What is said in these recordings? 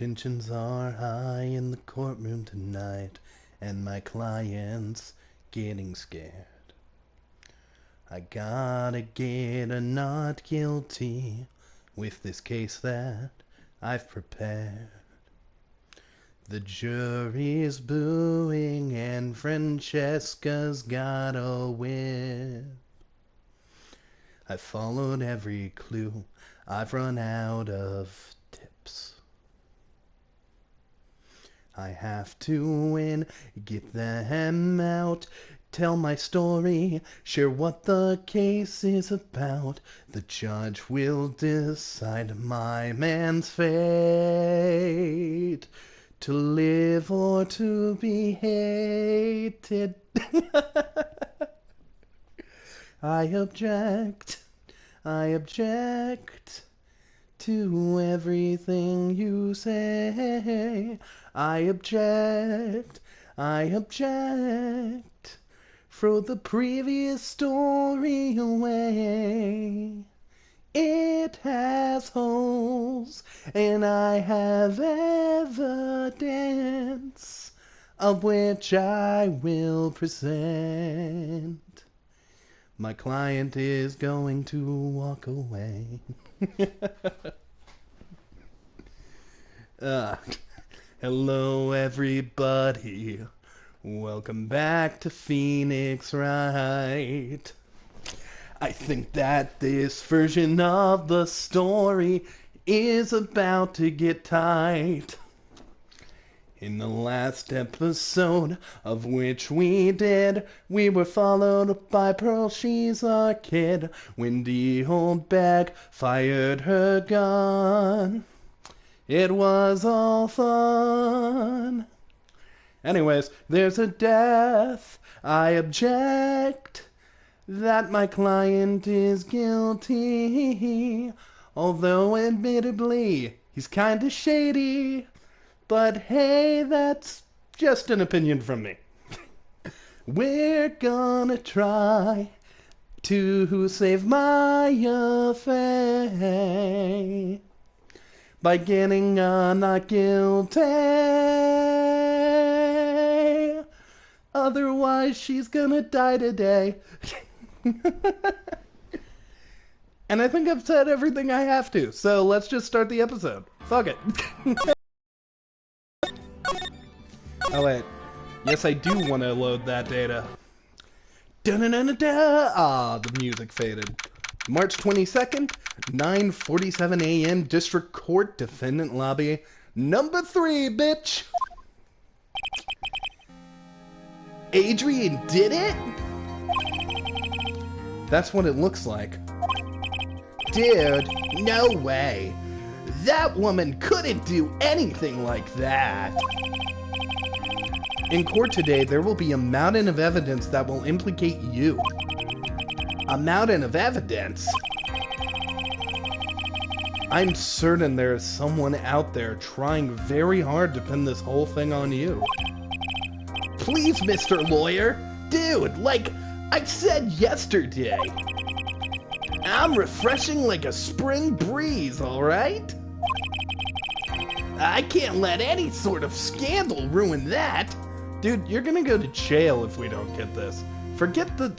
Tensions are high in the courtroom tonight, and my client's getting scared. I gotta get a not guilty with this case that I've prepared. The jury's booing and Francesca's got a whip. I've followed every clue, I've run out of tips. I have to win, get them out, tell my story, share what the case is about. The judge will decide my man's fate, to live or to be hated. I object to everything you say. I object, throw the previous story away. It has holes, and I have evidence of which I will present. My client is going to walk away. Hello, everybody. Welcome back to Phoenix Wright. I think that this version of the story is about to get tight. In the last episode of which we did, we were followed by Pearl, she's our kid. When the Oldbag fired her gun, it was all fun. Anyways, there's a death. I object that my client is guilty, although admittedly he's kinda shady. But hey, that's just an opinion from me. We're gonna try to save my affair by getting a not guilty. Otherwise, she's gonna die today. And I think I've said everything I have to, so let's just start the episode. Fuck it. Oh wait, yes I do want to load that data. Da-na-na-na-da! Ah, the music faded. March 22nd, 9:47 a.m. District Court, Defendant Lobby, number 3, bitch! Adrian did it? That's what it looks like. Dude, no way. That woman couldn't do anything like that. In court today, there will be a mountain of evidence that will implicate you. A mountain of evidence? I'm certain there is someone out there trying very hard to pin this whole thing on you. Please, Mr. Lawyer. Dude, like I said yesterday, I'm refreshing like a spring breeze, alright? I can't let any sort of scandal ruin that. Dude, you're gonna go to jail if we don't get this. Forget the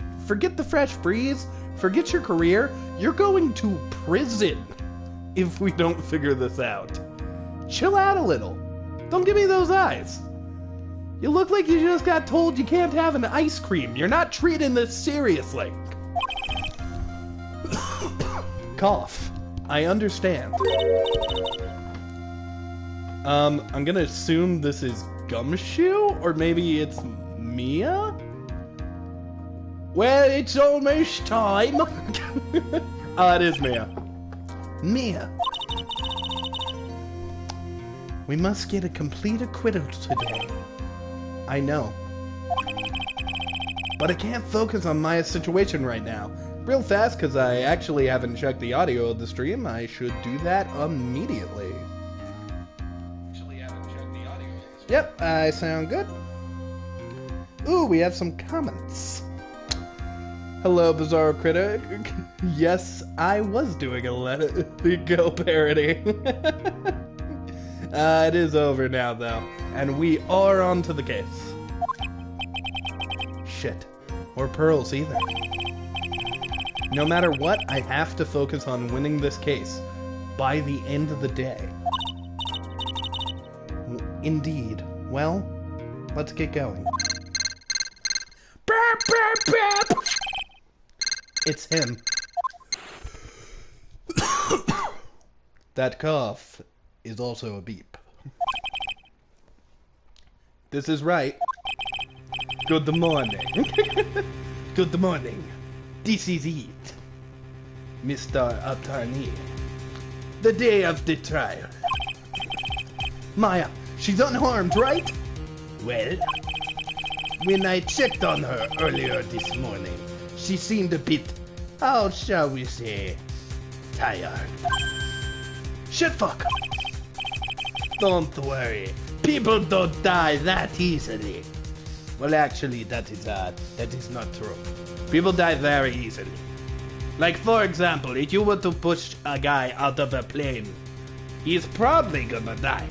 fresh breeze, forget your career, you're going to prison if we don't figure this out. Chill out a little. Don't give me those eyes. You look like you just got told you can't have an ice cream. You're not treating this seriously. Cough. I understand. I'm gonna assume this is Gumshoe? Or maybe it's Mia? Well, it's almost time. Oh, it is Mia. Mia. We must get a complete acquittal today. I know. But I can't focus on Maya's situation right now. Real fast, because I actually haven't checked the audio of the stream. I should do that immediately. Yep, I sound good. Ooh, we have some comments. Hello, Bizarro Critic. Yes, I was doing a Let It Go parody. It is over now, though. And we are on to the case. Shit. Or pearls, either. No matter what, I have to focus on winning this case by the end of the day. Indeed. Well, let's get going. Burp, burp, burp. It's him. That cough is also a beep. This is Wright. Good morning. Good morning. This is it. Mr. Attorney. The day of the trial. Maya, she's unharmed, right? Well, when I checked on her earlier this morning, she seemed a bit, how shall we say, tired. Shit fuck! Don't worry, people don't die that easily. Well, actually, that is not true. People die very easily. Like, for example, if you were to push a guy out of a plane, he's probably gonna die.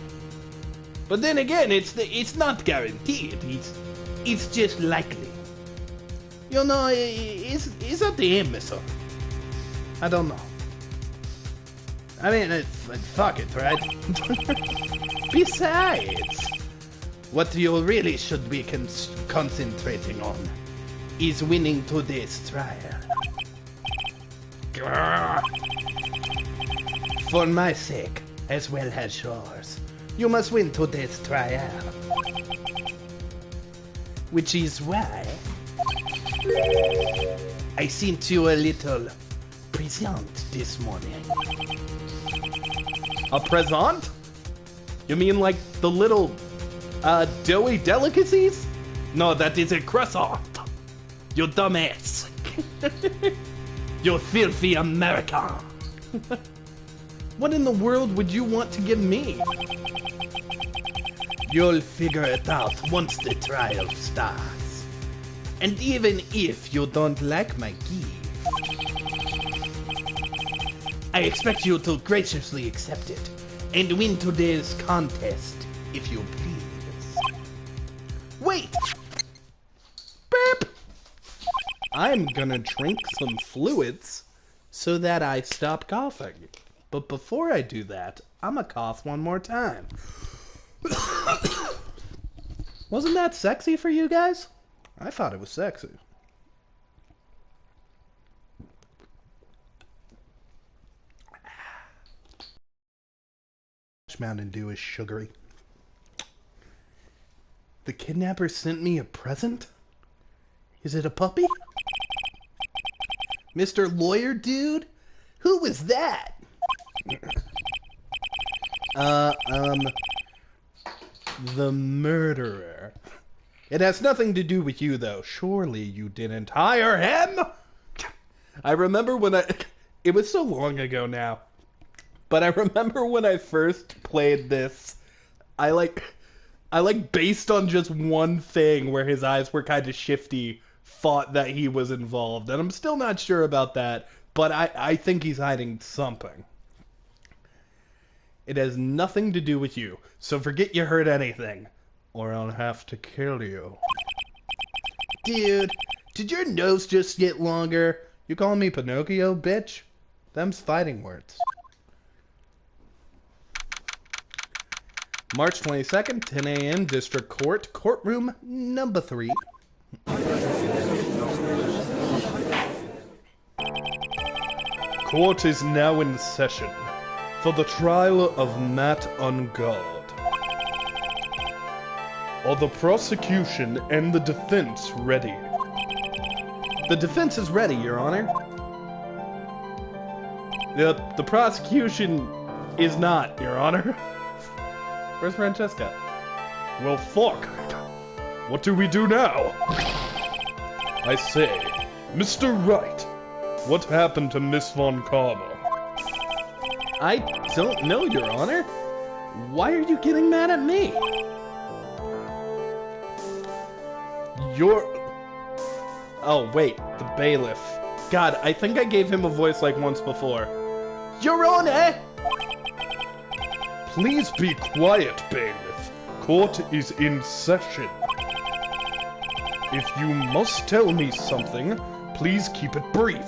But then again, it's not guaranteed. It's just likely. You know, it's a game, sir. I don't know. I mean, it's like, fuck it, right? Besides, what you really should be concentrating on is winning today's trial. Grrr. For my sake, as well as yours, you must win today's trial. Which is why I sent you a little present this morning. A present? You mean like the little, doughy delicacies? No, that is a croissant. You dumbass. You filthy American. What in the world would you want to give me? You'll figure it out once the trial starts. And even if you don't like my gift, I expect you to graciously accept it and win today's contest, if you please. Wait! Burp! I'm gonna drink some fluids so that I stop coughing. But before I do that, I'm gonna cough one more time. Wasn't that sexy for you guys? I thought it was sexy. Mountain Dew is sugary. The kidnapper sent me a present? Is it a puppy? Mr. Lawyer Dude? Who was that? The murderer. It has nothing to do with you, though. Surely you didn't hire him? I remember when it was so long ago now. But I remember when I first played this, I based on just one thing where his eyes were kind of shifty, thought that he was involved. And I'm still not sure about that, but I think he's hiding something. It has nothing to do with you, so forget you heard anything, or I'll have to kill you. Dude, did your nose just get longer? You calling me Pinocchio, bitch? Them's fighting words. March 22nd, 10 a.m., District Court, Courtroom number 3. Court is now in session for the trial of Matt on Guard. Are the prosecution and the defense ready? The defense is ready, Your Honor. The prosecution is not, Your Honor. Where's Francesca? Well, fuck. What do we do now? I say, Mr. Wright, what happened to Miss Von Karma? I don't know, Your Honor. Why are you getting mad at me? Oh, wait, the bailiff. God, I think I gave him a voice like once before. Your Honor! Please be quiet, bailiff. Court is in session. If you must tell me something, please keep it brief.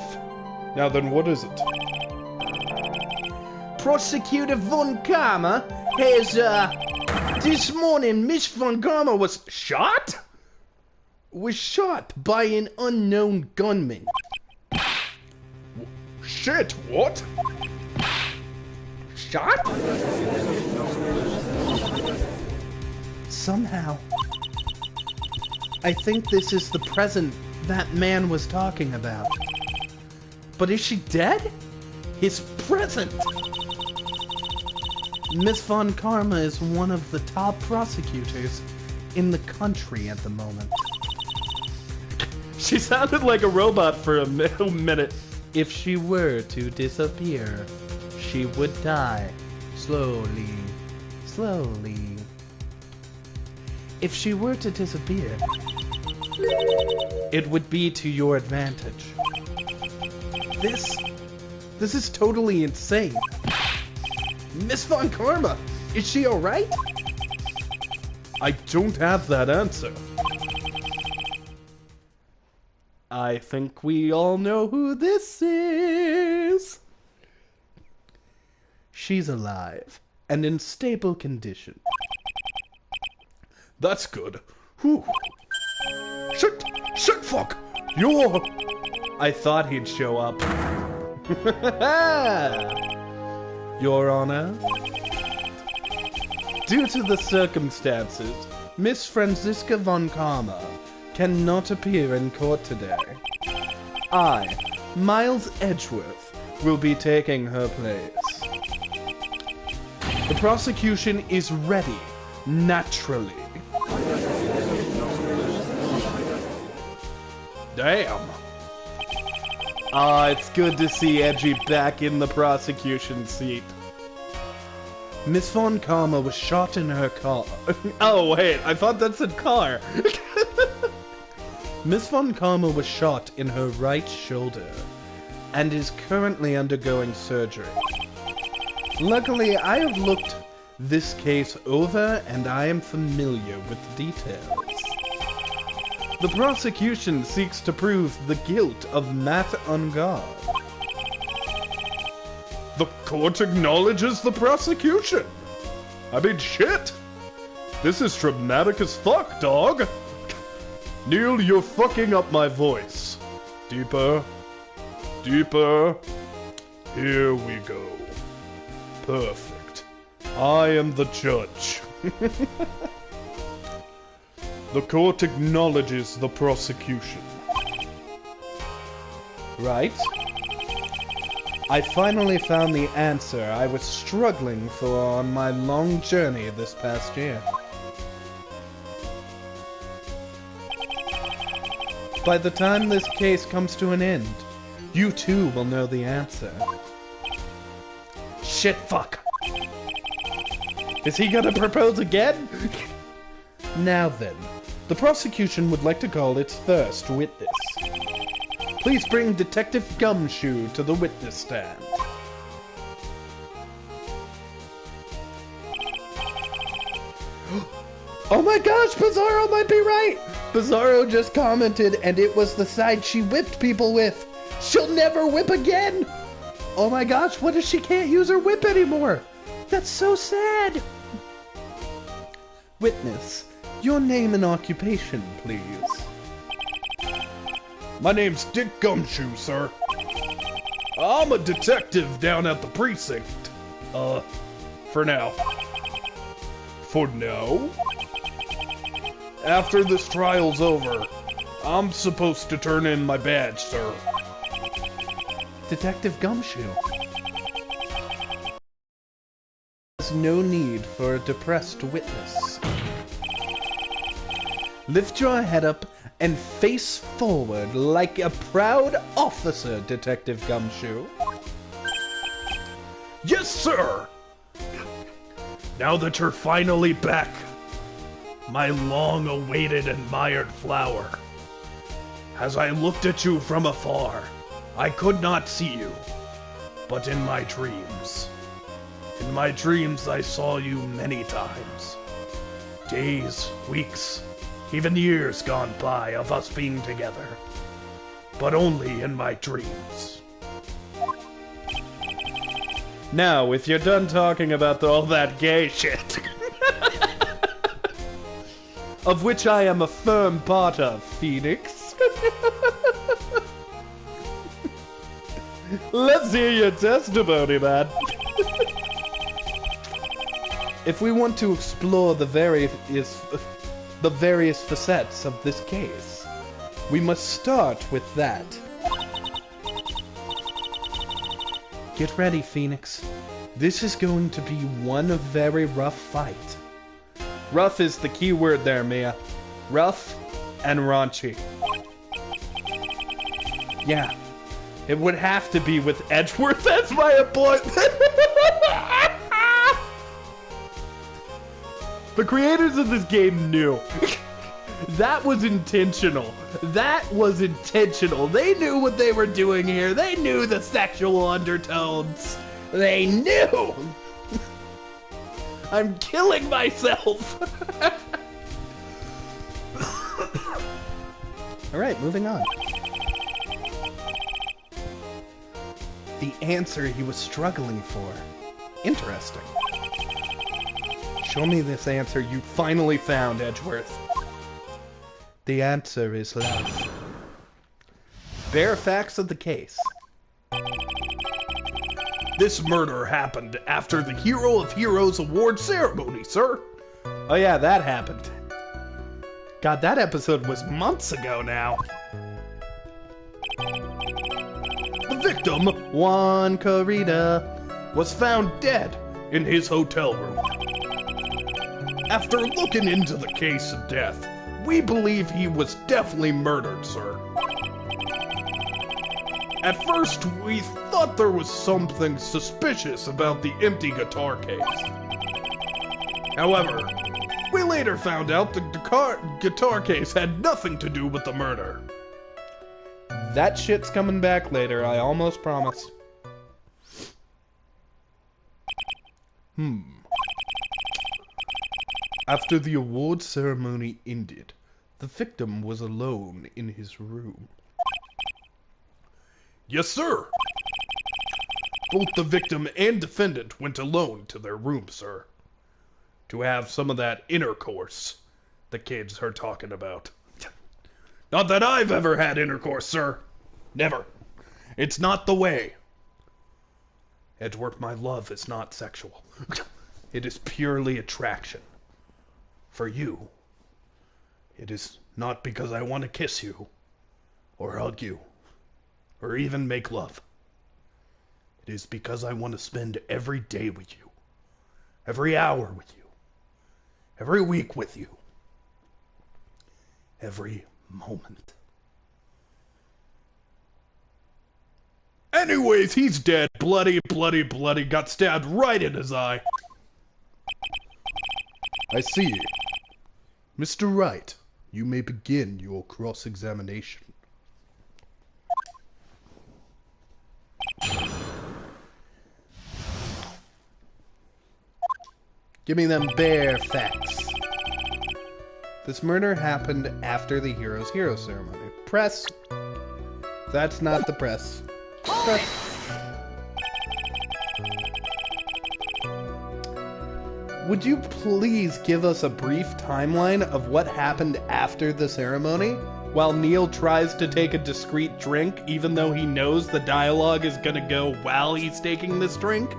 Now then, what is it? Prosecutor Von Karma has, this morning Miss Von Karma was shot? Was shot by an unknown gunman. Shit, what? Shot? Somehow, I think this is the present that man was talking about. But is she dead? His present! Miss Von Karma is one of the top prosecutors in the country at the moment. She sounded like a robot for a minute. If she were to disappear, she would die. Slowly. Slowly. If she were to disappear, it would be to your advantage. This is totally insane. Miss Von Karma, is she alright? I don't have that answer. I think we all know who this is. She's alive and in stable condition. That's good. Whew. Shit! Shit, fuck! You're... I thought he'd show up. Your Honor, due to the circumstances, Miss Franziska Von Karma cannot appear in court today. I, Miles Edgeworth, will be taking her place. The prosecution is ready, naturally. Damn. Ah, it's good to see Edgy back in the prosecution seat. Miss Von Karma was shot in her car. Oh, wait, I thought that said car. Miss Von Karma was shot in her right shoulder and is currently undergoing surgery. Luckily, I have looked this case over and I am familiar with the details. The prosecution seeks to prove the guilt of Matt Ungard. The court acknowledges the prosecution. I mean, shit. This is dramatic as fuck, dog. Kneale, you're fucking up my voice. Deeper. Deeper. Here we go. Perfect. I am the judge. The court acknowledges the prosecution. Right? I finally found the answer I was struggling for on my long journey this past year. By the time this case comes to an end, you too will know the answer. Shit, fuck. Is he gonna propose again? Now then, the prosecution would like to call its first witness. Please bring Detective Gumshoe to the witness stand. Oh my gosh, Bizarro might be right! Bizarro just commented, and it was the side she whipped people with. She'll never whip again! Oh my gosh, what if she can't use her whip anymore? That's so sad! Witness, your name and occupation, please. My name's Dick Gumshoe, sir. I'm a detective down at the precinct. For now. For now? After this trial's over, I'm supposed to turn in my badge, sir. Detective Gumshoe. There's no need for a depressed witness. Lift your head up and face forward like a proud officer, Detective Gumshoe. Yes, sir! Now that you're finally back, my long-awaited admired flower. As I looked at you from afar, I could not see you, but in my dreams, In my dreams, I saw you many times. Days, weeks, even years gone by of us being together. But only in my dreams. Now, if you're done talking about all that gay shit, of which I am a firm part of, Phoenix, let's hear your testimony, man. If we want to explore the various facets of this case, we must start with that. Get ready, Phoenix. This is going to be one very rough fight. Rough is the key word there, Mia. Rough and raunchy. Yeah, it would have to be with Edgeworth as my appointment. The creators of this game knew. That was intentional. That was intentional. They knew what they were doing here. They knew the sexual undertones. They knew. I'm killing myself. Alright, moving on. The answer he was struggling for. Interesting. Show me this answer you finally found, Edgeworth. The answer is love. Bare facts of the case. This murder happened after the Hero of Heroes award ceremony, sir. Oh yeah, that happened. God, that episode was months ago now. The victim, Juan Corrida, was found dead in his hotel room. After looking into the case of death, we believe he was definitely murdered, sir. At first, we thought there was something suspicious about the empty guitar case. However, we later found out the guitar case had nothing to do with the murder. That shit's coming back later, I almost promise. After the award ceremony ended, the victim was alone in his room. Yes, sir. Both the victim and defendant went alone to their room, sir. To have some of that intercourse the kids are talking about. Not that I've ever had intercourse, sir. Never. It's not the way. Edward, my love is not sexual. It is purely attraction. For you, it is not because I want to kiss you, or hug you, or even make love. It is because I want to spend every day with you, every hour with you, every week with you, every moment. Anyways, he's dead. Bloody, bloody, bloody. Got stabbed right in his eye. I see. Mr. Wright, you may begin your cross-examination. Give me them bare facts. This murder happened after the Hero's Hero ceremony. Press. That's not the press. Press. Would you please give us a brief timeline of what happened after the ceremony? While Kneale tries to take a discreet drink, even though he knows the dialogue is gonna go while he's taking this drink.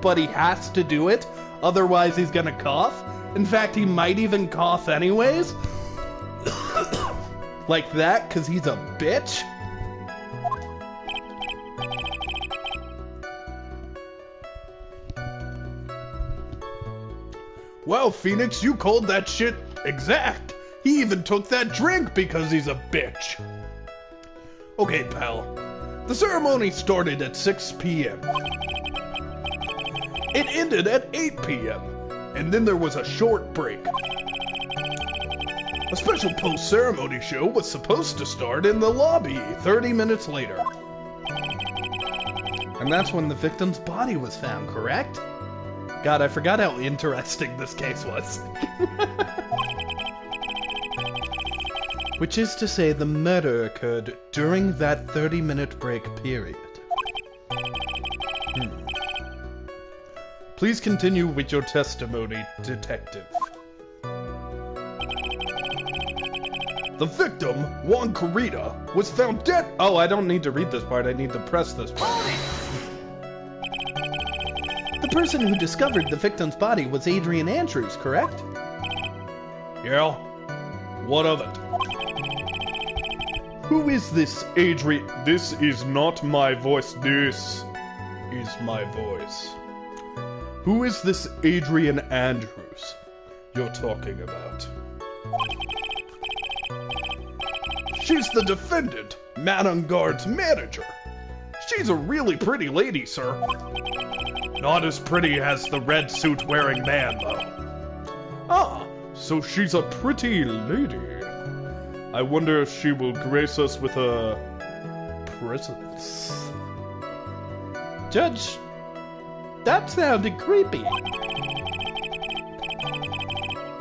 But he has to do it, otherwise he's gonna cough. In fact, he might even cough anyways. Like that, because he's a bitch? Wow, Phoenix, you called that shit exact. He even took that drink because he's a bitch. Okay, pal. The ceremony started at 6 p.m. It ended at 8 p.m. And then there was a short break. A special post-ceremony show was supposed to start in the lobby 30 minutes later. And that's when the victim's body was found, correct? God, I forgot how interesting this case was. Which is to say, the murder occurred during that 30-minute break period. Please continue with your testimony, detective. The victim, Juan Corrida, was found dead. Oh, I don't need to read this part. I need to press this part. The person who discovered the victim's body was Adrian Andrews, correct? Yeah. What of it? Who is this Adrian? This is not my voice. This is my voice. Who is this Adrian Andrews you're talking about? She's the defendant, Madame Guard's manager. She's a really pretty lady, sir. Not as pretty as the red suit-wearing man, though. Ah, so she's a pretty lady. I wonder if she will grace us with a presence. Judge, that sounded creepy.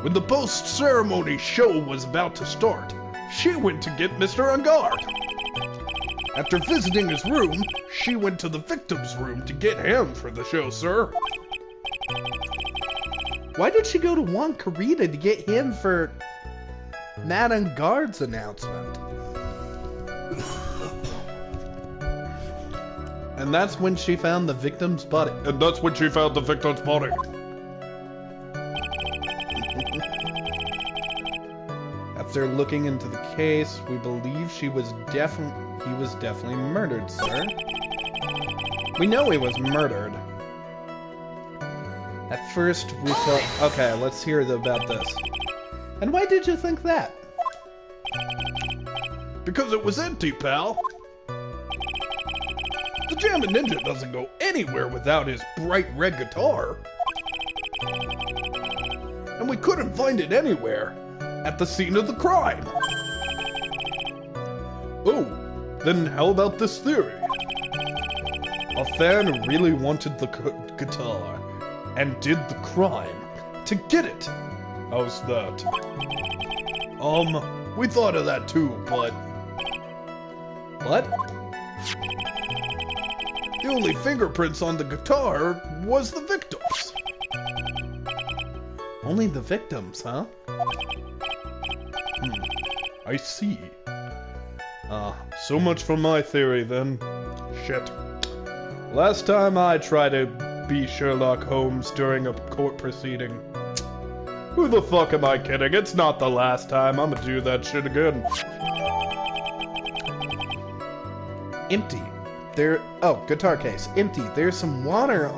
When the post-ceremony show was about to start, she went to get Mr. Ungard. After visiting his room, she went to the victim's room to get him for the show, sir. Why did she go to Juan Corrida to get him for Madame Guard's announcement? And that's when she found the victim's body. After looking into the case, we believe he was definitely murdered, sir. We know he was murdered. At first, we thought... Okay, let's hear about this. And why did you think that? Because it was empty, pal. The Jammin' Ninja doesn't go anywhere without his bright red guitar. And we couldn't find it anywhere at the scene of the crime. Oh, then how about this theory? A fan really wanted the guitar and did the crime to get it. How's that? We thought of that too, but... What? The only fingerprints on the guitar was the victim's. Only the victims, huh? I see. So much for my theory, then. Shit. Last time I tried to be Sherlock Holmes during a court proceeding. Who the fuck am I kidding? It's not the last time. I'm gonna do that shit again. Empty. Oh, guitar case. Empty. There's some water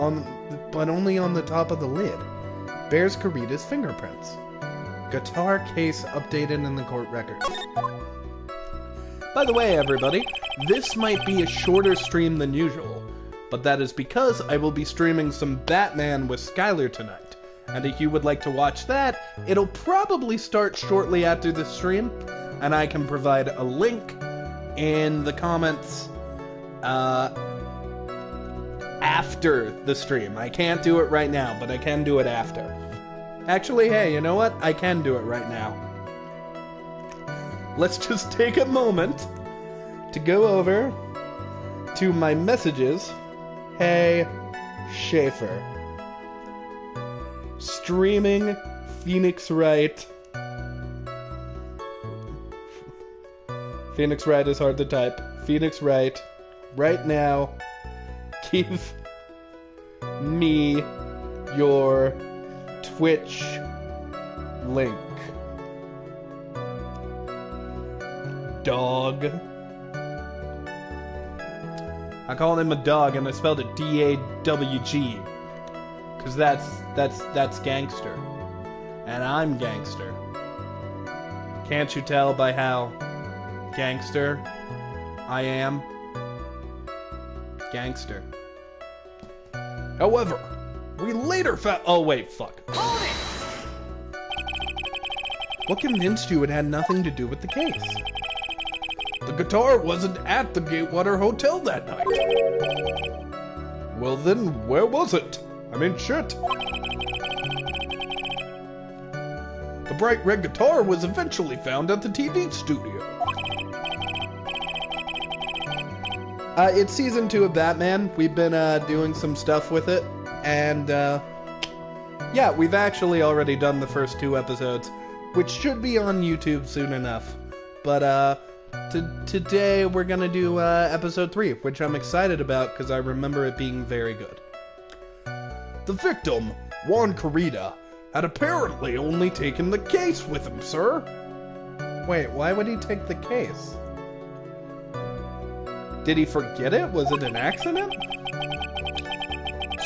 but only on the top of the lid. Bears Corrida's fingerprints. Guitar case updated in the court records. By the way, everybody, this might be a shorter stream than usual, but that is because I will be streaming some Batman with Skylar tonight. And if you would like to watch that, it'll probably start shortly after the stream, and I can provide a link in the comments after the stream. I can't do it right now, but I can do it after. Actually, hey, you know what? I can do it right now. Let's just take a moment to go over to my messages. Hey, Schaefer. Streaming Phoenix Wright. Phoenix Wright is hard to type. Phoenix Wright. Right now, give me your Twitch link. Dog. I called him a dog and I spelled it D-A-W-G. Cause that's gangster. And I'm gangster. Can't you tell by how gangster I am? Gangster. However, we later found... Oh wait, fuck. What convinced you it had nothing to do with the case? The guitar wasn't at the Gatewater Hotel that night. Well then, where was it? I mean, shit. The bright red guitar was eventually found at the TV studio. It's season 2 of Batman. We've been doing some stuff with it, and yeah, we've actually already done the first 2 episodes, which should be on YouTube soon enough. But today we're gonna do episode 3, which I'm excited about because I remember it being very good. The victim, Juan Corrida, had apparently only taken the case with him, sir. Wait, why would he take the case? Did he forget it? Was it an accident?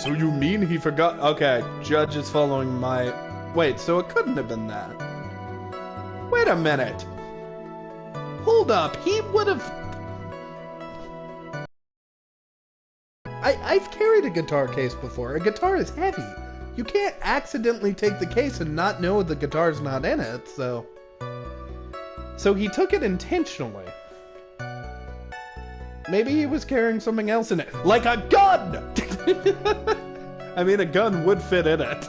So you mean he forgot? Okay, Judge is following my... Wait, so it couldn't have been that. Wait a minute. Hold up, he would have... I've carried a guitar case before. A guitar is heavy. You can't accidentally take the case and not know the guitar's not in it, so... So he took it intentionally. Maybe he was carrying something else in it. Like a gun! I mean, a gun would fit in it.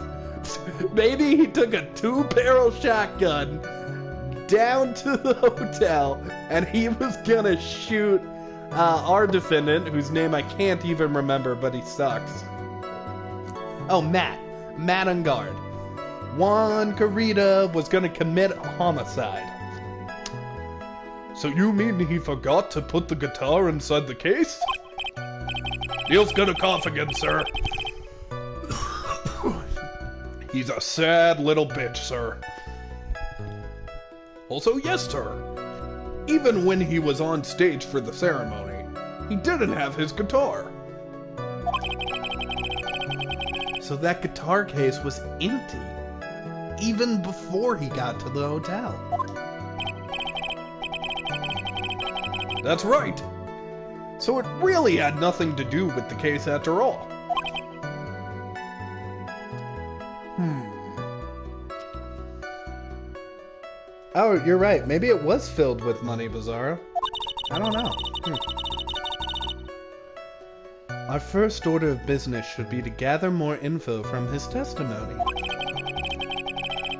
Maybe he took a 2-barrel shotgun down to the hotel and he was gonna shoot our defendant, whose name I can't even remember, but he sucks. Oh, Matt. Matt on guard. Juan Corrida was gonna commit homicide. So you mean he forgot to put the guitar inside the case? Neil's gonna cough again, sir. He's a sad little bitch, sir. Also, yes, sir. Even when he was on stage for the ceremony, he didn't have his guitar. So that guitar case was empty, even before he got to the hotel. That's right. So it really had nothing to do with the case after all. Oh, you're right. Maybe it was filled with money, Bizarro. I don't know. Our first order of business should be to gather more info from his testimony.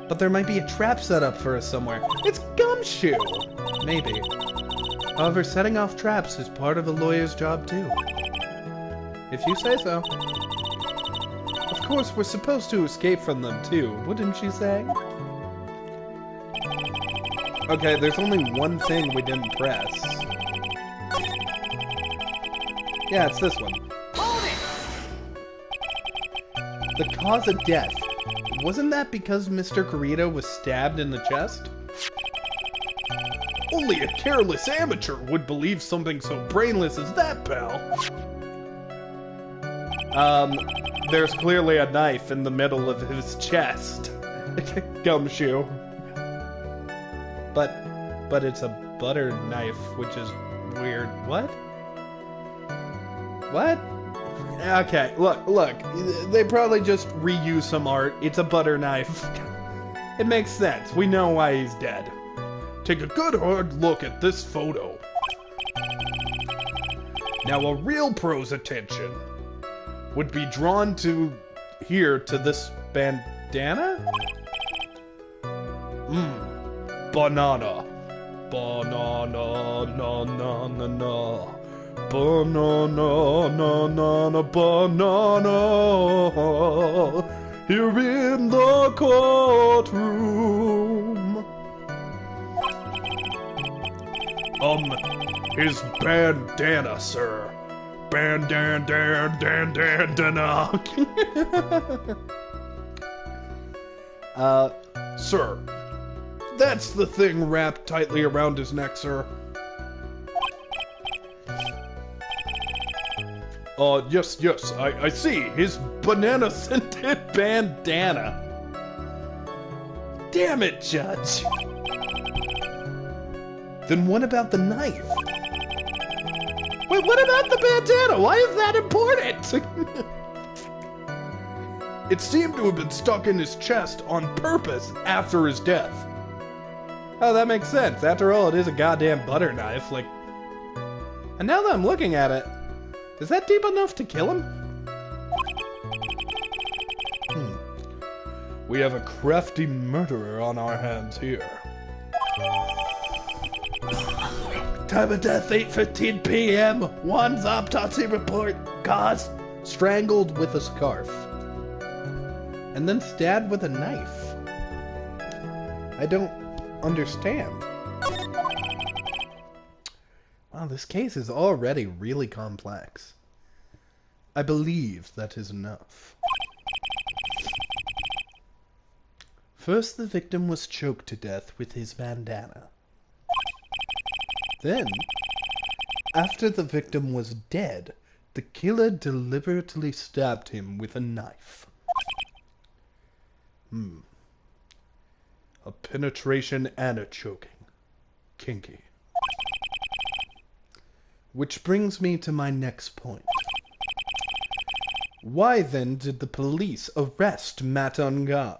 But there might be a trap set up for us somewhere. It's Gumshoe! Maybe. However, setting off traps is part of a lawyer's job too. If you say so. Of course, we're supposed to escape from them too, wouldn't you say? Okay, there's only one thing we didn't press. Yeah, it's this one. Hold it! The cause of death. Wasn't that because Mr. Corrida was stabbed in the chest? Only a careless amateur would believe something so brainless as that, pal. There's clearly a knife in the middle of his chest. Gumshoe. But it's a butter knife, which is weird. What? What? Okay, look. They probably just reuse some art. It's a butter knife. It makes sense. We know why he's dead. Take a good hard look at this photo. Now a real pro's attention would be drawn to this bandana? Banana. Banana, na na na na. Banana, na na na, banana. Here in the courtroom. His bandana, sir. Bandana. Sir. That's the thing wrapped tightly around his neck, sir. Yes, I see. His banana-scented bandana. Damn it, Judge. Then what about the knife? Wait, what about the bandana? Why is that important? It seemed to have been stuck in his chest on purpose after his death. Oh, that makes sense. After all, it is a goddamn butter knife, like... And now that I'm looking at it, is that deep enough to kill him? We have a crafty murderer on our hands here. Time of death, 8:15 p.m. One's autopsy report. Cause strangled with a scarf. And then stabbed with a knife. I don't understand. Wow, this case is already really complex. I believe that is enough. First, the victim was choked to death with his bandana. Then, after the victim was dead, the killer deliberately stabbed him with a knife. A penetration and a choking. Kinky. Which brings me to my next point. Why then did the police arrest Matt on guard?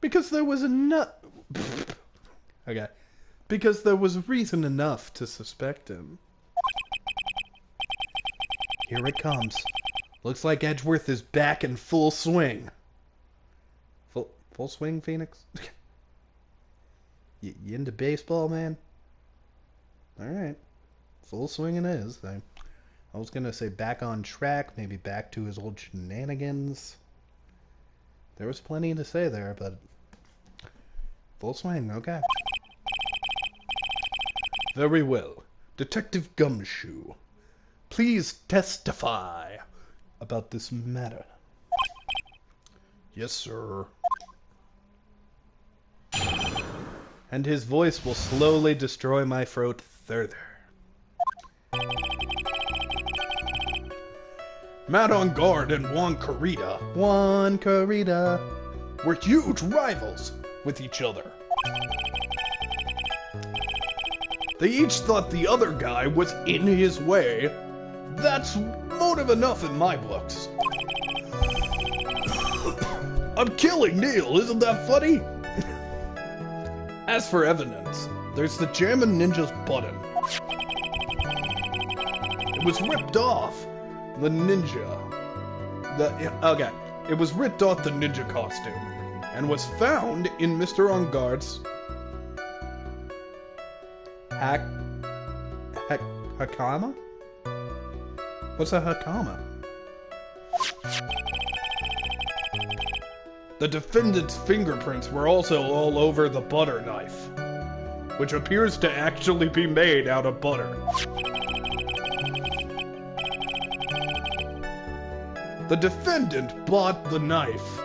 Because there was okay. Because there was reason enough to suspect him. Here it comes. Looks like Edgeworth is back in full swing. Full swing, Phoenix? You into baseball, man? Alright. Full swing it is. I was gonna say back on track, maybe back to his old shenanigans. There was plenty to say there, but full swing, okay. Very well. Detective Gumshoe, please testify about this matter. Yes, sir. And his voice will slowly destroy my throat further. Matt on Guard and Juan Carita were huge rivals with each other. They each thought the other guy was in his way. That's motive enough in my books. I'm killing Kneale, isn't that funny? As for evidence, there's the Jammin' Ninja's button. It was ripped off the ninja. It was ripped off the ninja costume and was found in Mr. On Guard's Hakama? What's a Hakama? The defendant's fingerprints were also all over the butter knife, which appears to actually be made out of butter. The defendant bought the knife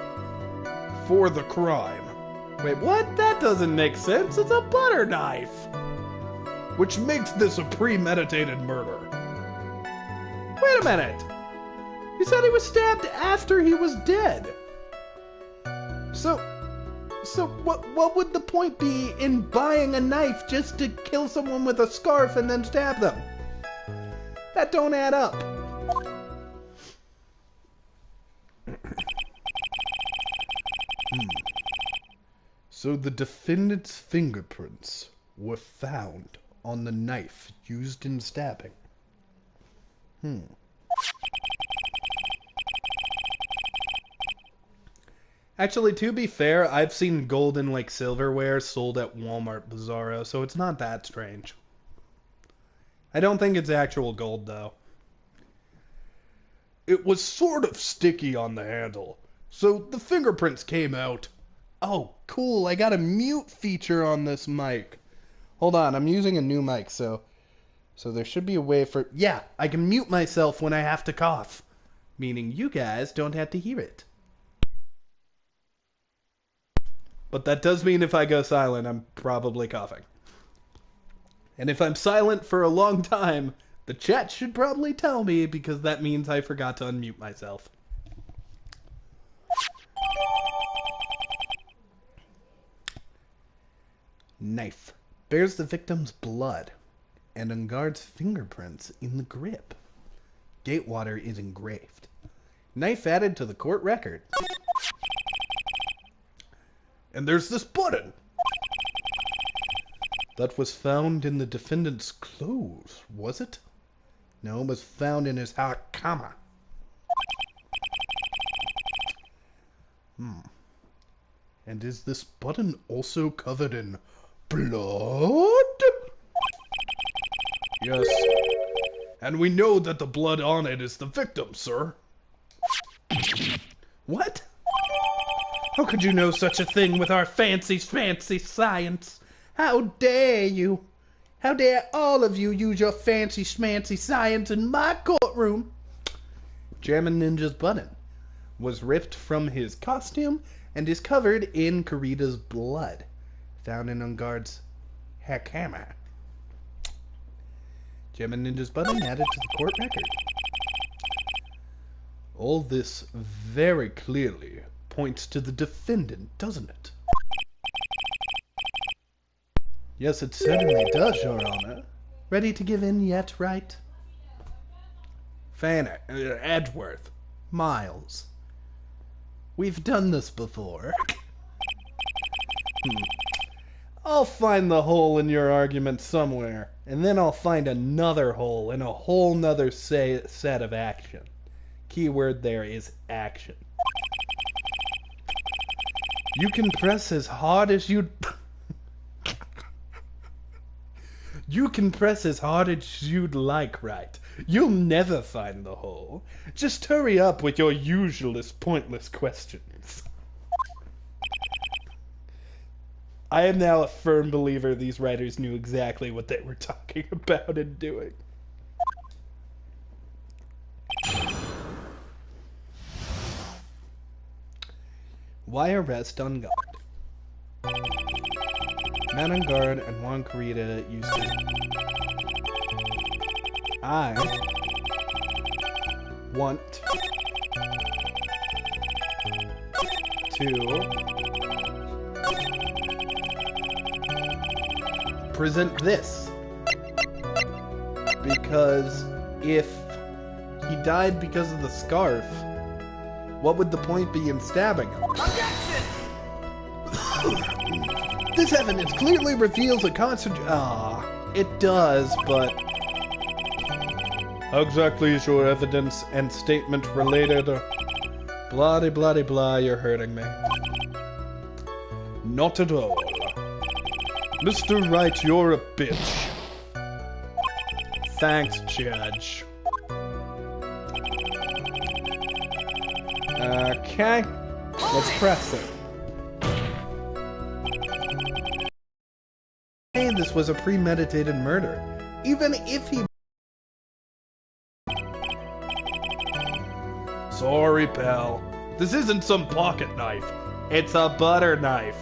for the crime. Wait, what? That doesn't make sense. It's a butter knife. Which makes this a premeditated murder. Wait a minute. You said he was stabbed after he was dead. So what would the point be in buying a knife just to kill someone with a scarf and then stab them? That don't add up. So the defendant's fingerprints were found on the knife used in stabbing. Actually, to be fair, I've seen gold and like silverware sold at Walmart Bizarro, so it's not that strange. I don't think it's actual gold, though. It was sort of sticky on the handle, so the fingerprints came out. Oh, cool, I got a mute feature on this mic. Hold on, I'm using a new mic, so there should be a way for... Yeah, I can mute myself when I have to cough. Meaning you guys don't have to hear it. But that does mean if I go silent, I'm probably coughing. And if I'm silent for a long time, the chat should probably tell me, because that means I forgot to unmute myself. Knife. Bears the victim's blood and on guard's fingerprints in the grip. Gatewater is engraved. Knife added to the court record. And there's this button that was found in the defendant's clothes, was it? No, it was found in his hakama. And is this button also covered in blood? Yes. And we know that the blood on it is the victim, sir. What? How could you know such a thing with our fancy science? How dare you? How dare all of you use your fancy schmancy science in my courtroom? Jammin' Ninja's button was ripped from his costume and is covered in Kurita's blood, found in Unguard's hakama. Jammin' Ninja's button added to the court record. All this very clearly points to the defendant, doesn't it? Yes, it certainly does, Your Honor. Ready to give in yet, Wright? Edgeworth. Miles. We've done this before. I'll find the hole in your argument somewhere, and then I'll find another hole in a whole nother set of action. Keyword there is action. You can press as hard as you'd... You can press as hard as you'd like, Wright. You'll never find the hole. Just hurry up with your usualist pointless questions. I am now a firm believer these writers knew exactly what they were talking about and doing. Why arrest on guard? Man on guard and Juan Kurita used to... I want to present this. Because if he died because of the scarf, what would the point be in stabbing him? Objection! This evidence clearly reveals a it does, but... How exactly is your evidence and statement related? Blah blah blah, you're hurting me. Not at all. Mr. Wright, you're a bitch. Thanks, Judge. Okay, let's press it. Hey, this was a premeditated murder. Even if he... Sorry, pal. This isn't some pocket knife. It's a butter knife.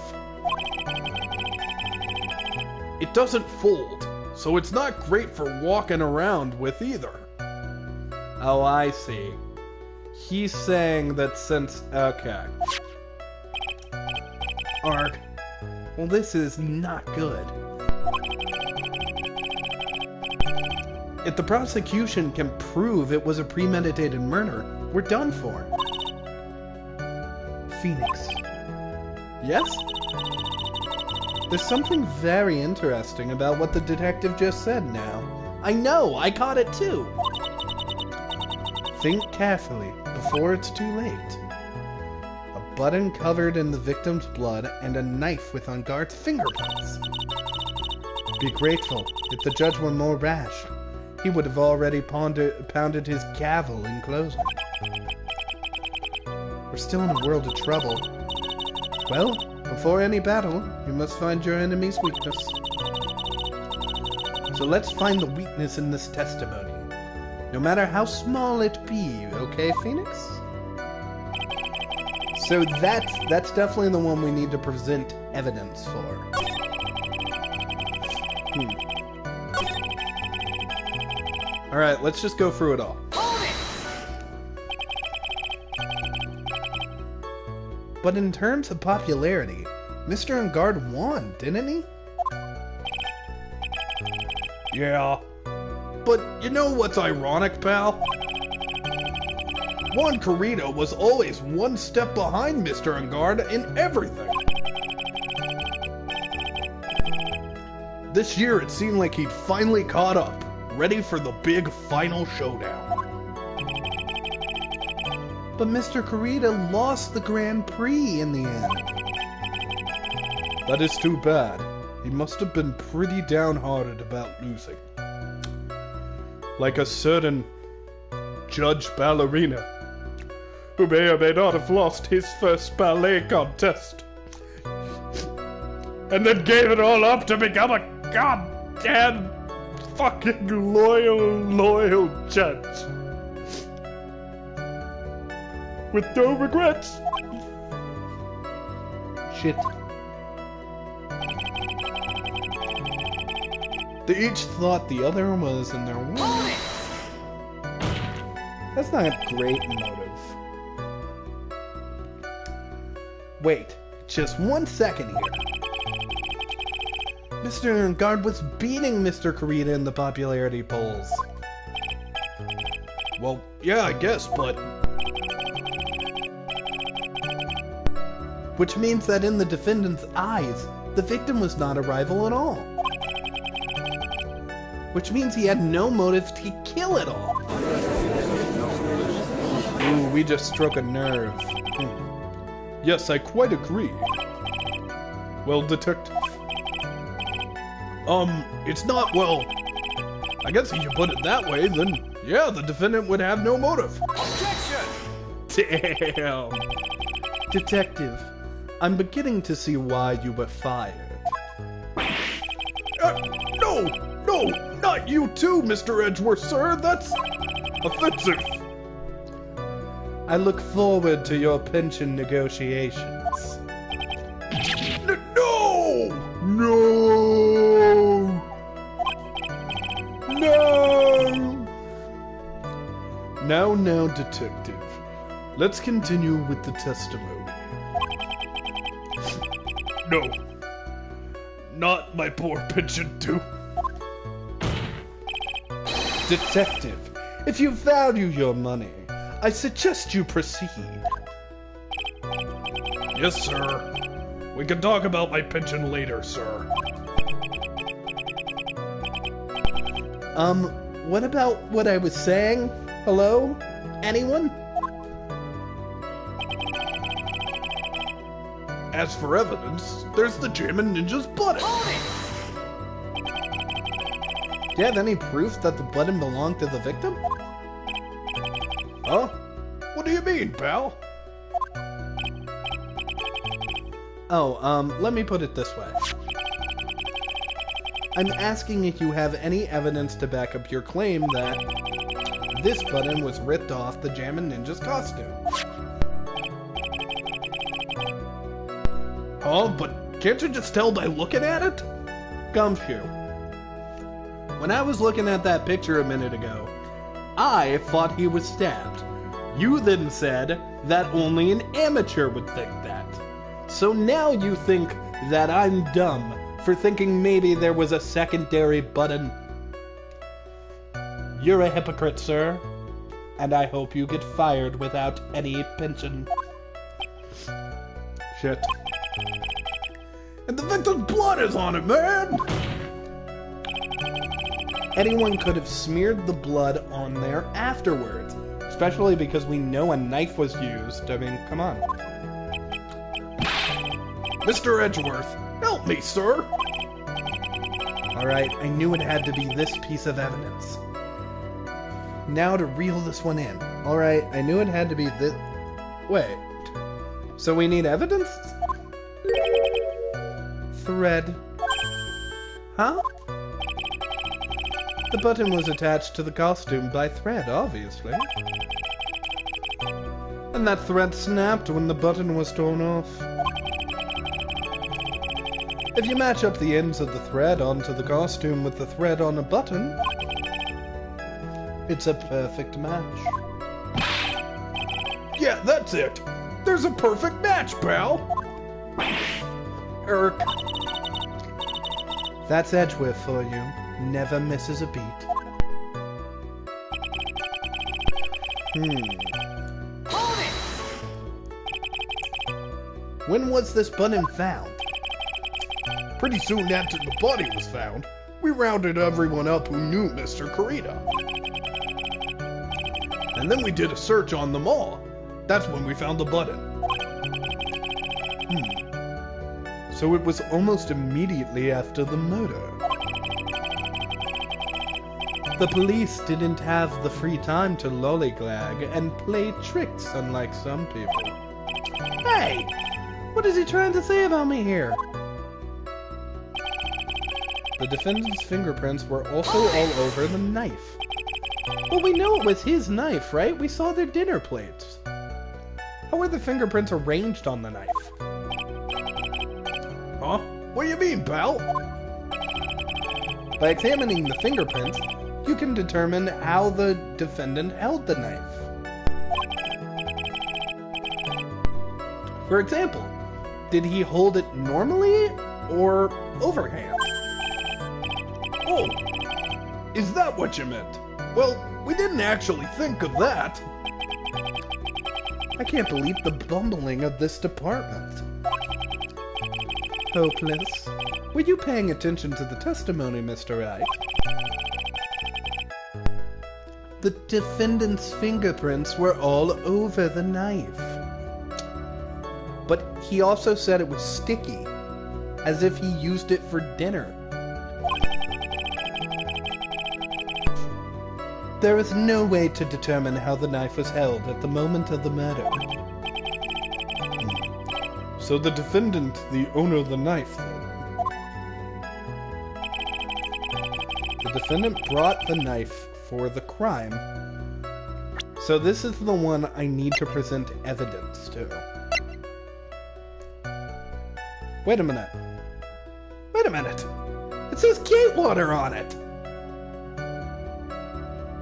It doesn't fold, so it's not great for walking around with either. Oh, I see. He's saying that since... Okay. Arg. Well, this is not good. If the prosecution can prove it was a premeditated murder, we're done for. Phoenix. Yes? There's something very interesting about what the detective just said now. I know, I caught it too. Think carefully, before it's too late. A button covered in the victim's blood and a knife with Unguard's fingerprints. Be grateful. If the judge were more rash, he would have already pounded his gavel in closing. We're still in a world of trouble. Well, before any battle, you must find your enemy's weakness. So let's find the weakness in this testimony. No matter how small it be, okay, Phoenix? So that's definitely the one we need to present evidence for. Alright, let's just go through it all. But in terms of popularity, Mr. Unguard won, didn't he? Yeah. But you know what's ironic, pal? Juan Kurita was always one step behind Mr. Unguard in everything. This year it seemed like he'd finally caught up, ready for the big final showdown. But Mr. Kurita lost the Grand Prix in the end. That is too bad. He must have been pretty downhearted about losing. Like a certain Judge Ballerina, who may or may not have lost his first ballet contest, and then gave it all up to become a goddamn fucking loyal judge. With no regrets. Shit. They each thought the other was in their way. That's not a great motive. Wait, just 1 second here. Mr. Guard was beating Mr. Kurita in the popularity polls. Well, yeah, I guess, but... Which means that in the defendant's eyes, the victim was not a rival at all. Which means he had no motive to kill at all. Ooh, we just struck a nerve. Yes, I quite agree. Well, Detective. It's not, well... I guess if you put it that way, then, yeah, the defendant would have no motive. Objection! Damn. Detective, I'm beginning to see why you were fired. No, not you too, Mr. Edgeworth, sir. That's offensive. I look forward to your pension negotiations. No! Now, Detective. Let's continue with the testimony. No. Not my poor pension, too. Detective, if you value your money, I suggest you proceed. Yes, sir. We can talk about my pension later, sir. What about what I was saying? Hello? Anyone? As for evidence, there's the Jammin' Ninja's button. Do you have any proof that the button belonged to the victim? Huh? What do you mean, pal? Oh, let me put it this way. I'm asking if you have any evidence to back up your claim that this button was ripped off the Jammin' Ninja's costume. Oh, but can't you just tell by looking at it? Gumshoe. When I was looking at that picture a minute ago, I thought he was stabbed. You then said that only an amateur would think that. So now you think that I'm dumb for thinking maybe there was a secondary button. You're a hypocrite, sir, and I hope you get fired without any pension. Shit. And the victim's blood is on it, man! Anyone could have smeared the blood on there afterwards, especially because we know a knife was used. I mean, come on. Mr. Edgeworth, help me, sir! Alright, I knew it had to be this piece of evidence. Now to reel this one in. Alright, I knew it had to be this... Wait. So we need evidence? Thread. Huh? The button was attached to the costume by thread, obviously. And that thread snapped when the button was torn off. If you match up the ends of the thread onto the costume with the thread on a button, it's a perfect match. Yeah, that's it! There's a perfect match, pal! Erk. That's Edgeworth for you. Never misses a beat. When was this button found? Pretty soon after the body was found, we rounded everyone up who knew Mr. Kurita. And then we did a search on them all. That's when we found the button. So it was almost immediately after the murder. The police didn't have the free time to lollygag and play tricks unlike some people. Hey! What is he trying to say about me here? The defendant's fingerprints were also all over the knife. Well, we know it was his knife, right? We saw their dinner plates. How were the fingerprints arranged on the knife? Huh? What do you mean, pal? By examining the fingerprints, you can determine how the defendant held the knife. For example, did he hold it normally or overhand? Oh, is that what you meant? Well, we didn't actually think of that. I can't believe the bumbling of this department. Hopeless. Were you paying attention to the testimony, Mr. Wright? The defendant's fingerprints were all over the knife. But he also said it was sticky, as if he used it for dinner. There is no way to determine how the knife was held at the moment of the murder. So the defendant, the owner of the knife, then? The defendant brought the knife for the crime. So this is the one I need to present evidence to. Wait a minute. Wait a minute. It says Gatewater on it.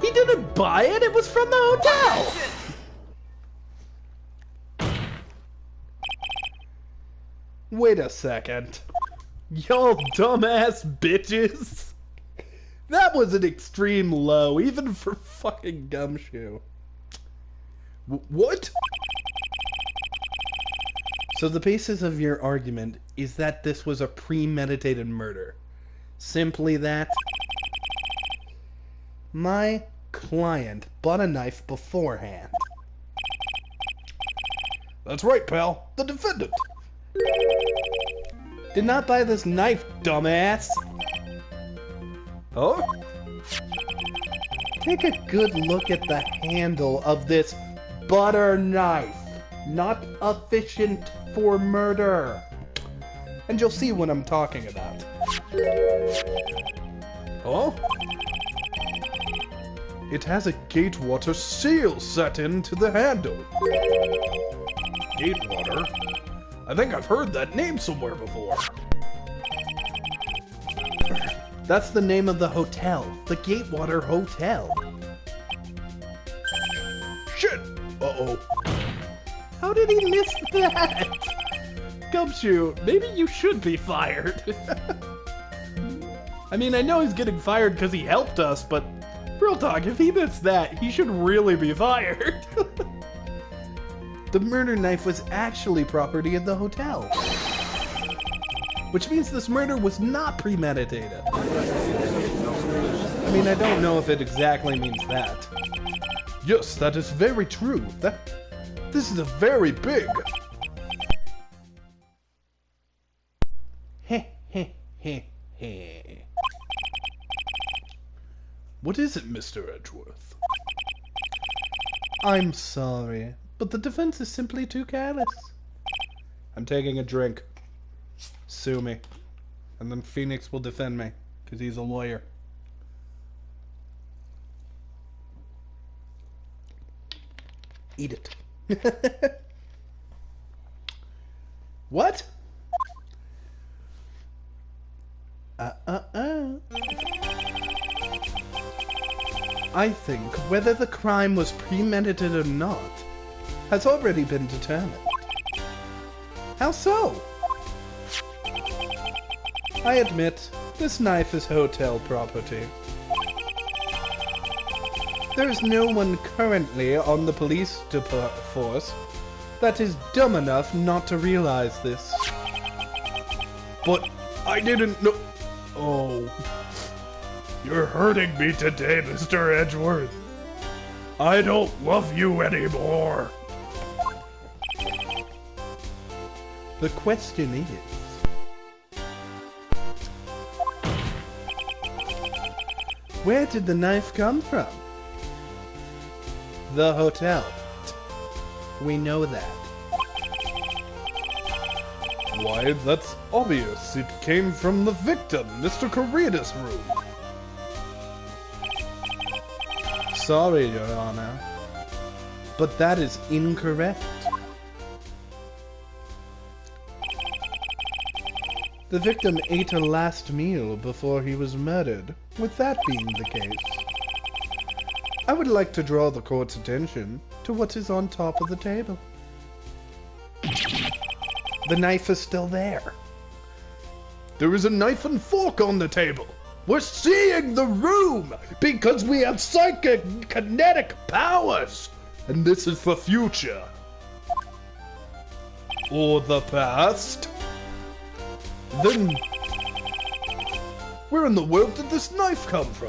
He didn't buy it. It was from the hotel. Wait a second. Y'all dumbass bitches. That was an extreme low, even for fucking Gumshoe. What? So the basis of your argument is that this was a premeditated murder. Simply that my client bought a knife beforehand. That's right, pal. The defendant did not buy this knife, dumbass. Oh? Take a good look at the handle of this butter knife. Not efficient for murder. And you'll see what I'm talking about. Oh? It has a Gatewater seal set into the handle. Gatewater? I think I've heard that name somewhere before. That's the name of the hotel. The Gatewater Hotel. Shit! Uh-oh. How did he miss that? Gumshoe, maybe you should be fired. I mean, I know he's getting fired because he helped us, but real talk, if he missed that, he should really be fired. The murder knife was actually property of the hotel. Which means this murder was not premeditated. I mean, I don't know if it exactly means that. Yes, that is very true. This is a very big... Heh, heh, heh, heh. What is it, Mr. Edgeworth? I'm sorry, but the defense is simply too careless. I'm taking a drink. Sue me. And then Phoenix will defend me, because he's a lawyer. Eat it. What? I think whether the crime was premeditated or not has already been determined. How so? I admit, this knife is hotel property. There is no one currently on the police force that is dumb enough not to realize this. But I didn't know... Oh. You're hurting me today, Mr. Edgeworth. I don't love you anymore. The question is... where did the knife come from? The hotel. We know that. Why, that's obvious. It came from the victim, Mr. Corrida's room. Sorry, Your Honor, but that is incorrect. The victim ate her last meal before he was murdered. With that being the case, I would like to draw the court's attention to what is on top of the table. The knife is still there. There is a knife and fork on the table. We're seeing the room because we have psychic kinetic powers. And this is the future. Or the past. Then, where in the world did this knife come from?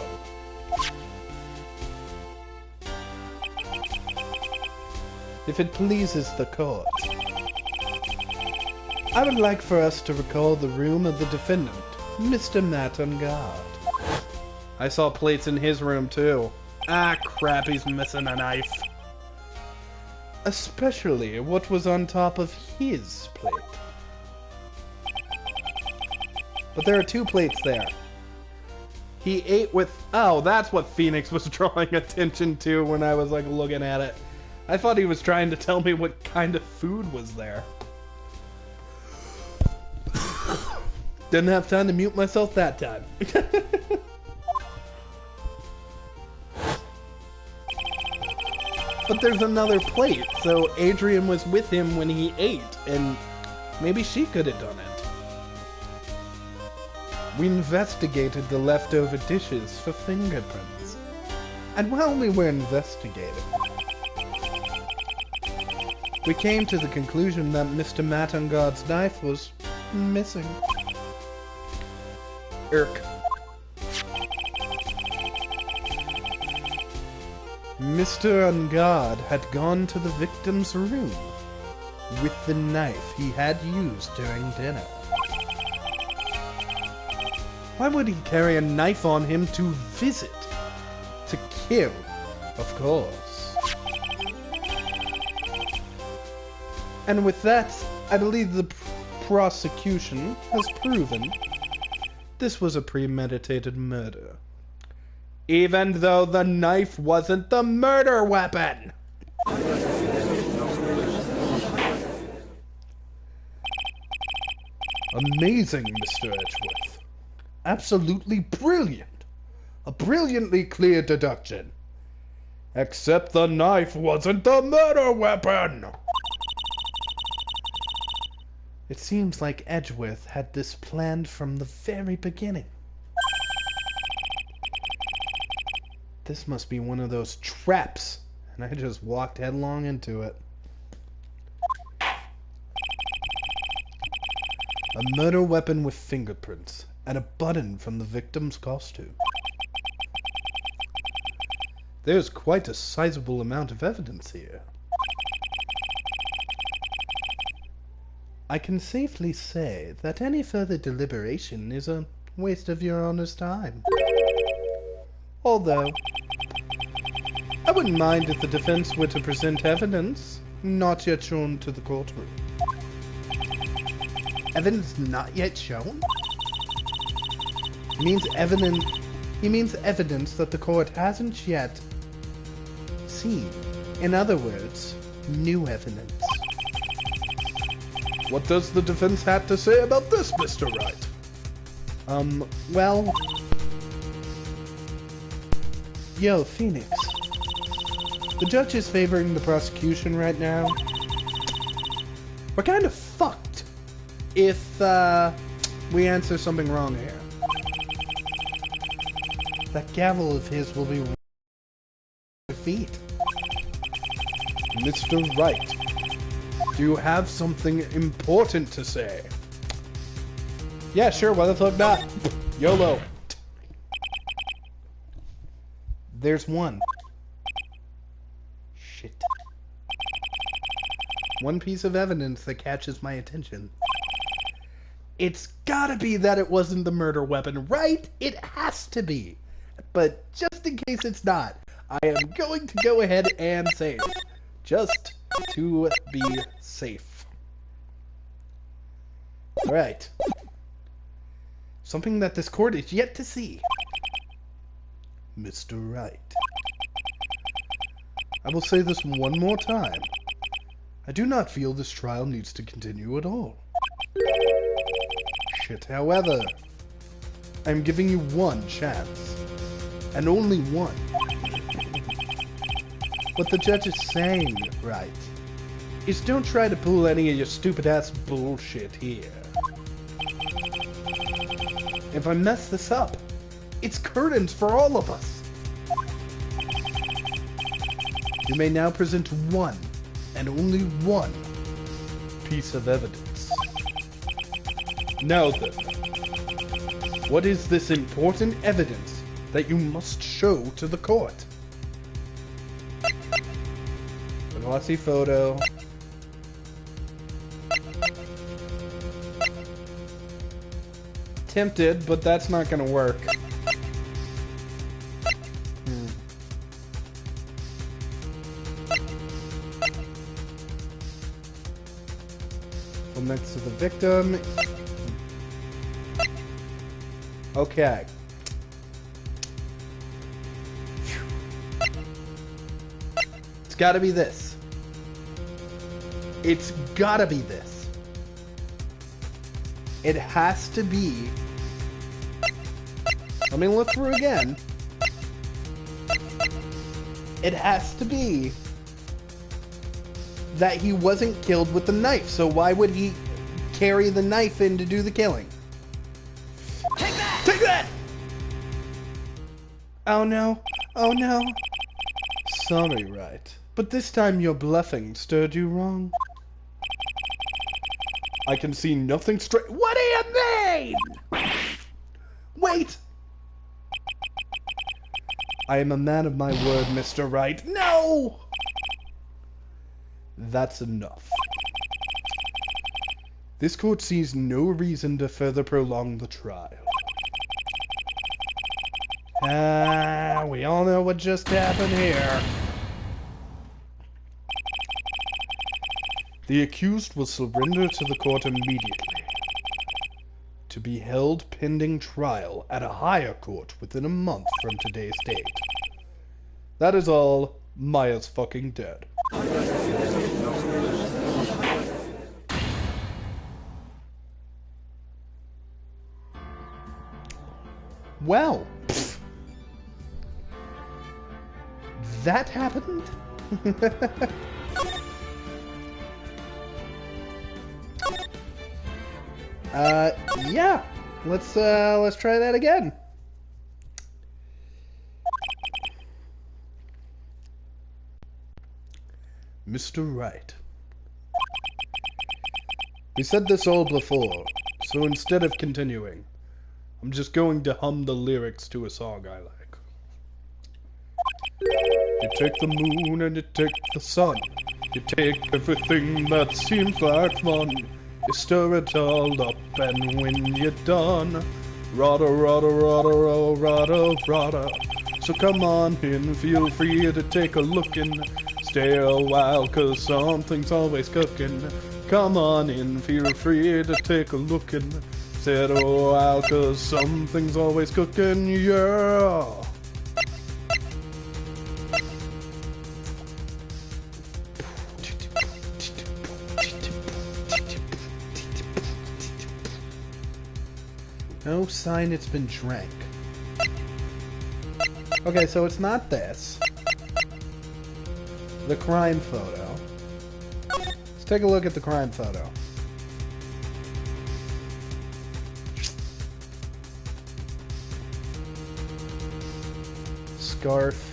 If it pleases the court, I would like for us to recall the room of the defendant, Mr. Matt on guard. I saw plates in his room too. Ah, crap, he's missing a knife. Especially what was on top of his plate. But there are two plates there. He ate with... oh, that's what Phoenix was drawing attention to when I was, like, looking at it. I thought he was trying to tell me what kind of food was there. Didn't have time to mute myself that time. But there's another plate, so Adrian was with him when he ate, and maybe she could have done it. We investigated the leftover dishes for fingerprints. And while we were investigating, we came to the conclusion that Mr. Matt on Guard's knife was missing. Irk. Mr. On Guard had gone to the victim's room with the knife he had used during dinner. Why would he carry a knife on him to visit? To kill, of course. And with that, I believe the prosecution has proven this was a premeditated murder. Even though the knife wasn't the murder weapon! Amazing, Mr. Edgeworth. Absolutely brilliant. A brilliantly clear deduction. Except the knife wasn't the murder weapon! It seems like Edgeworth had this planned from the very beginning. This must be one of those traps, and I just walked headlong into it. A murder weapon with fingerprints, and a button from the victim's costume. There's quite a sizable amount of evidence here. I can safely say that any further deliberation is a waste of your Honor's time. Although, I wouldn't mind if the defense were to present evidence not yet shown to the courtroom. Evidence not yet shown? He means evidence that the court hasn't yet seen. In other words, new evidence. What does the defense have to say about this, Mr. Wright? Well... Yo, Phoenix. The judge is favoring the prosecution right now. We're kind of fucked if, we answer something wrong here. That gavel of his will be defeat. Mr. Wright, do you have something important to say? Yeah, sure, why the fuck not? YOLO. There's one. Shit. One piece of evidence that catches my attention. It's gotta be that it wasn't the murder weapon, right? It has to be. But just in case it's not, I am going to go ahead and say it. Just to be safe. Alright. Something that this court is yet to see. Mr. Wright. I will say this one more time. I do not feel this trial needs to continue at all. Shit, however, I am giving you one chance. And only one. What the judge is saying, Wright, is don't try to pull any of your stupid-ass bullshit here. If I mess this up, it's curtains for all of us. You may now present one, and only one, piece of evidence. Now then, what is this important evidence that you must show to the court? A glossy photo. Tempted, but that's not gonna work. Next to the victim. Okay. It's gotta be this. It's gotta be this. It has to be. Let me look through again. It has to be that he wasn't killed with the knife, so why would he carry the knife in to do the killing? Take that! Take that! Oh no. Oh no. Sorry, Wright. But this time your bluffing stirred you wrong. I can see nothing straight. What do you mean? Wait! I am a man of my word, Mr. Wright. No! That's enough. This court sees no reason to further prolong the trial. We all know what just happened here. The accused will surrender to the court immediately, to be held pending trial at a higher court within a month from today's date. That is all. Maya's fucking dead. Well, that happened. Yeah. Let's try that again. Mr. Wright. We said this all before, so instead of continuing, I'm just going to hum the lyrics to a song I like. You take the moon and you take the sun. You take everything that seems like fun. You stir it all up, and when you're done, rada, rada, rada, rada, rada. So come on in, feel free to take a look in. Stay a while, cause something's always cooking. Come on in, feel free to take a look in. Stay a while, cause something's always cooking, yeah. No sign it's been drank. Okay, so it's not this. The crime photo. Let's take a look at the crime photo. Scarf.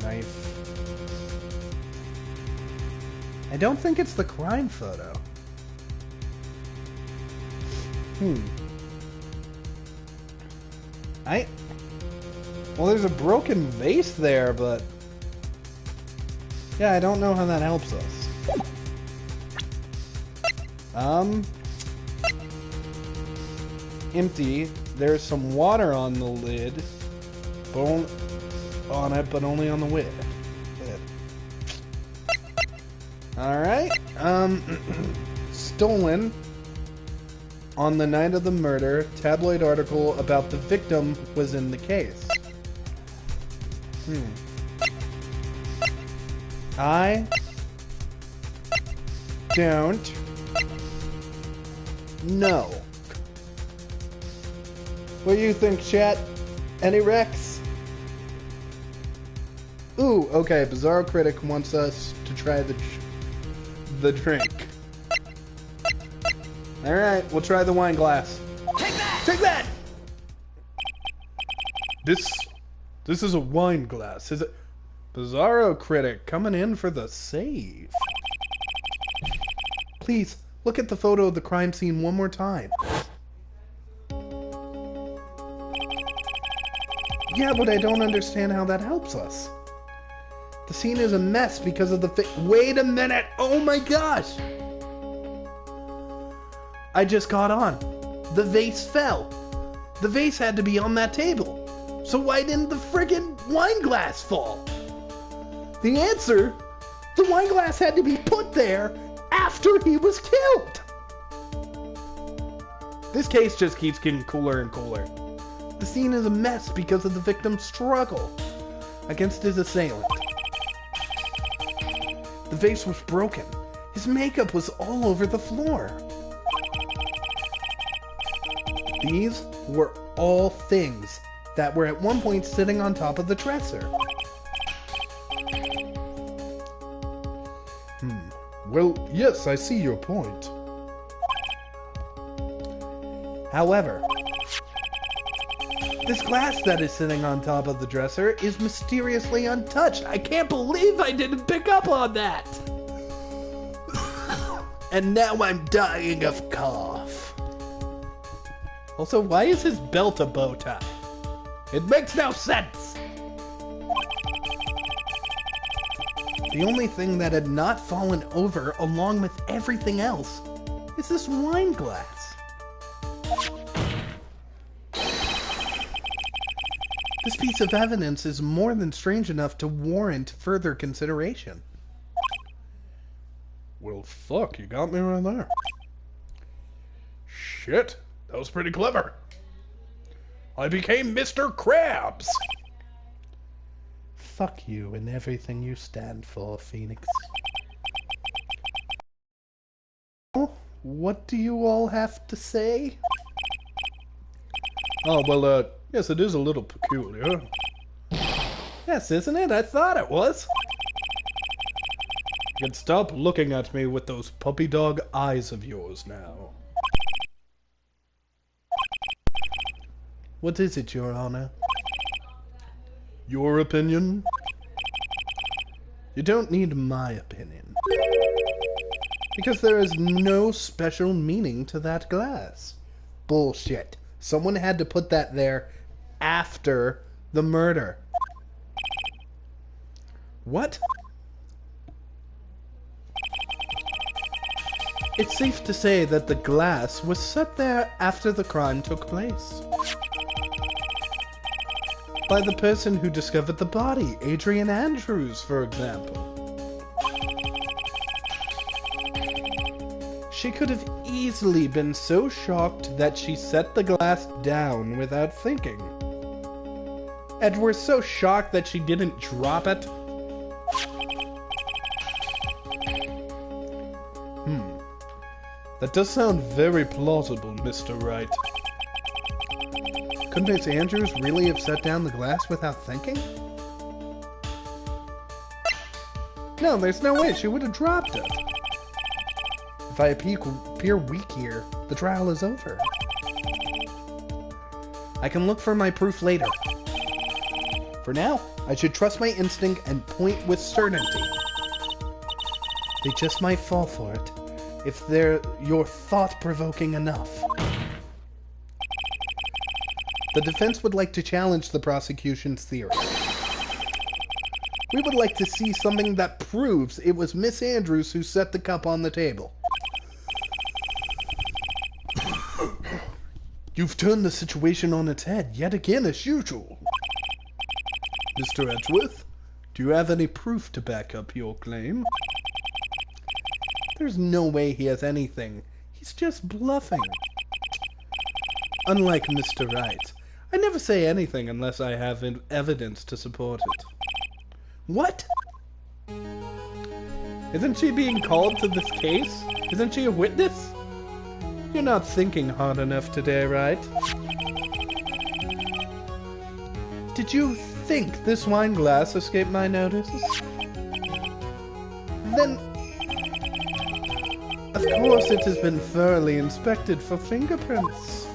Knife. I don't think it's the crime photo. Well, there's a broken vase there, but yeah, I don't know how that helps us. empty. There's some water on the lid. On it, but only on the lid. Alright. Stolen. On the night of the murder, tabloid article about the victim was in the case. I don't know. What do you think, chat? Any Rex? Ooh, okay. Bizarro Critic wants us to try the drink. Alright, we'll try the wine glass. Take that! Take that! This is a wine glass, is it? Bizarro Critic coming in for the save. Please, look at the photo of the crime scene one more time. Yeah, but I don't understand how that helps us. The scene is a mess because of the wait a minute! Oh my gosh! I just caught on. The vase fell. The vase had to be on that table. So why didn't the friggin' wine glass fall? The answer, the wine glass had to be put there after he was killed. This case just keeps getting cooler and cooler. The scene is a mess because of the victim's struggle against his assailant. The vase was broken. His makeup was all over the floor. These were all things that were at one point sitting on top of the dresser. Well, yes, I see your point. However, this glass that is sitting on top of the dresser is mysteriously untouched. I can't believe I didn't pick up on that! And now I'm dying of cough. Also, why is his belt a bow tie? It makes no sense! The only thing that had not fallen over along with everything else is this wine glass. This piece of evidence is more than strange enough to warrant further consideration. Well, fuck, you got me right there. Shit, that was pretty clever. I became Mr. Krabs! Fuck you and everything you stand for, Phoenix. What do you all have to say? Oh, well, yes, it is a little peculiar. Yes, isn't it? I thought it was. You can stop looking at me with those puppy dog eyes of yours now. What is it, Your Honor? Your opinion? You don't need my opinion. Because there is no special meaning to that glass. Bullshit. Someone had to put that there after the murder. What? It's safe to say that the glass was set there after the crime took place. By the person who discovered the body, Adrian Andrews, for example. She could have easily been so shocked that she set the glass down without thinking. And were so shocked that she didn't drop it. That does sound very plausible, Mr. Wright. Couldn't Miss Andrews really have set down the glass without thinking? No, there's no way she would have dropped it. If I appear weak here, the trial is over. I can look for my proof later. For now, I should trust my instinct and point with certainty. They just might fall for it, if you're thought-provoking enough. The defense would like to challenge the prosecution's theory. We would like to see something that proves it was Miss Andrews who set the cup on the table. You've turned the situation on its head yet again as usual. Mr. Edgeworth, do you have any proof to back up your claim? There's no way he has anything. He's just bluffing. Unlike Mr. Wright, I never say anything unless I have evidence to support it. What? Isn't she being called to this case? Isn't she a witness? You're not thinking hard enough today, right? Did you think this wine glass escaped my notice? Then, of course it has been thoroughly inspected for fingerprints.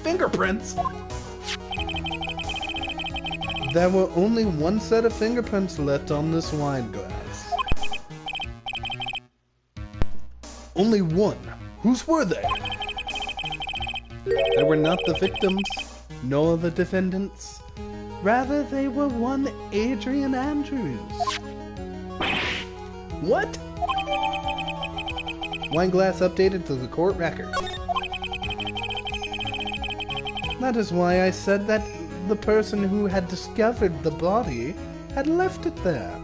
Fingerprints? There were only one set of fingerprints left on this wine glass. Only one. Whose were they? They were not the victims, nor the defendants. Rather, they were one Adrian Andrews. What? Wine glass updated to the court record. That is why I said that the person who had discovered the body had left it there.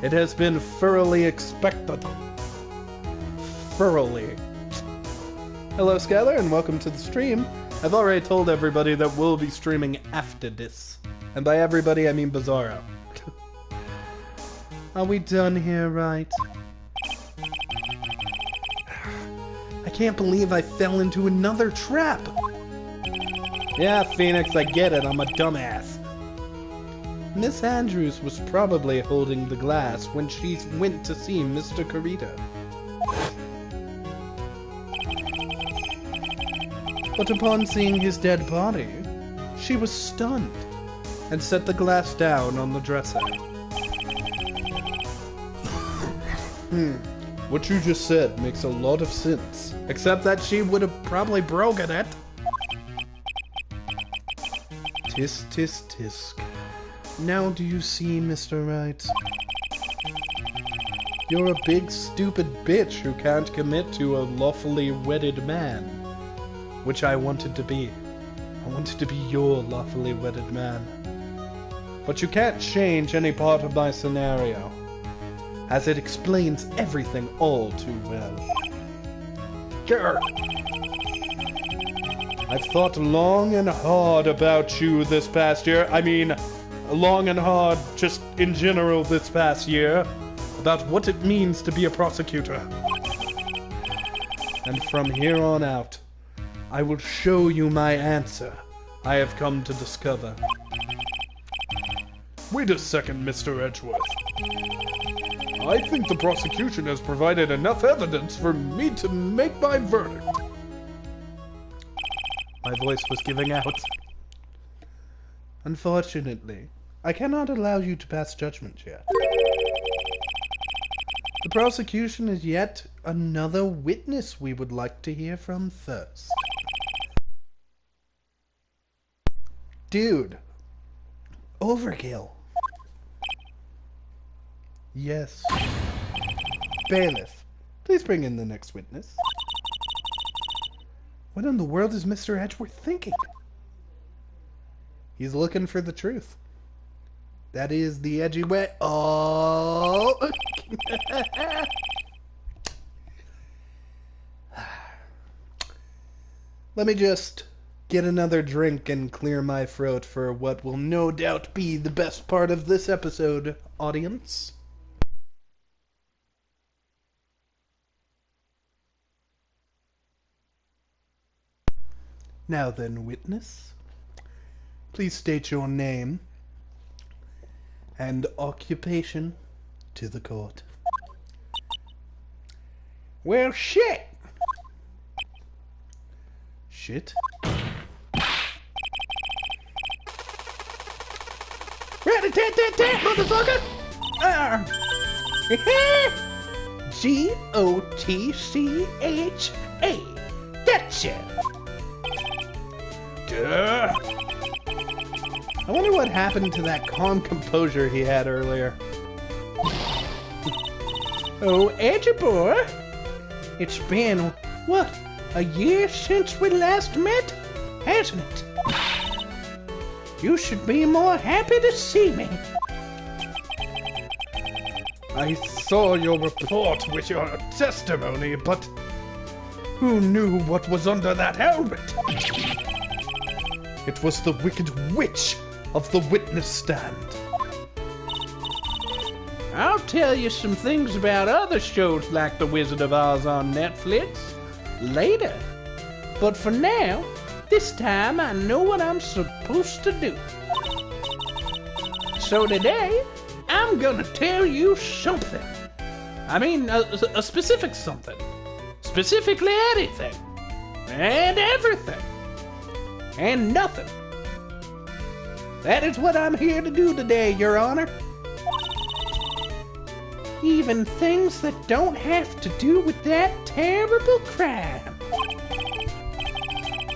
It has been thoroughly expected. Thoroughly. Hello, Skylar, and welcome to the stream. I've already told everybody that we'll be streaming after this. And by everybody, I mean Bizarro. Are we done here, right? I can't believe I fell into another trap. Yeah, Phoenix, I get it. I'm a dumbass. Miss Andrews was probably holding the glass when she went to see Mr. Carita. But upon seeing his dead body, she was stunned and set the glass down on the dresser. What you just said makes a lot of sense. Except that she would have probably broken it. Tisk, tisk, tisk. Now do you see, Mr. Wright? You're a big, stupid bitch who can't commit to a lawfully wedded man. Which I wanted to be. I wanted to be your lawfully wedded man. But you can't change any part of my scenario, as it explains everything all too well. Grr. I've thought long and hard about you this past year. I mean, long and hard just in general this past year, about what it means to be a prosecutor. And from here on out, I will show you my answer I have come to discover. Wait a second, Mr. Edgeworth. I think the prosecution has provided enough evidence for me to make my verdict. My voice was giving out. Unfortunately, I cannot allow you to pass judgment yet. The prosecution is yet another witness we would like to hear from first. Dude. Overkill. Yes. Bailiff, please bring in the next witness. What in the world is Mr. Edgeworth thinking? He's looking for the truth. That is the edgy way. Oh! Let me just get another drink and clear my throat for what will no doubt be the best part of this episode, audience. Now then, witness, please state your name and occupation to the court. Well, shit! Shit? Rat-a-tat-tat-tat, motherfucker! G-O-T-C-H-A. Gotcha! Duh. I wonder what happened to that calm composure he had earlier. Oh, AJhebb, it's been, what, a year since we last met, hasn't it? You should be more happy to see me. I saw your report with your testimony, but who knew what was under that helmet? It was the wicked witch of the witness stand. I'll tell you some things about other shows like The Wizard of Oz on Netflix later. But for now, this time I know what I'm supposed to do. So today, I'm gonna tell you something. I mean, a specific something. Specifically anything. And everything. And nothing. That is what I'm here to do today, Your Honor. Even things that don't have to do with that terrible crime.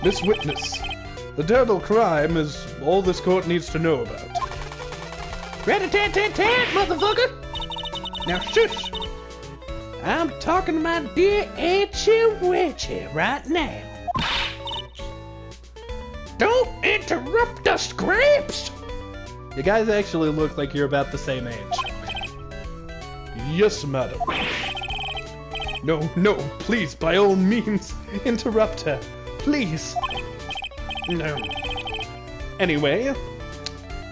Miss Witness, the terrible crime is all this court needs to know about. Rat-a-tat-tat-tat, motherfucker! Now shush! I'm talking to my dear AJhebb right now. Don't interrupt us, Gramps! You guys actually look like you're about the same age. Yes, madam. No, please, by all means, interrupt her. Please. No. Anyway,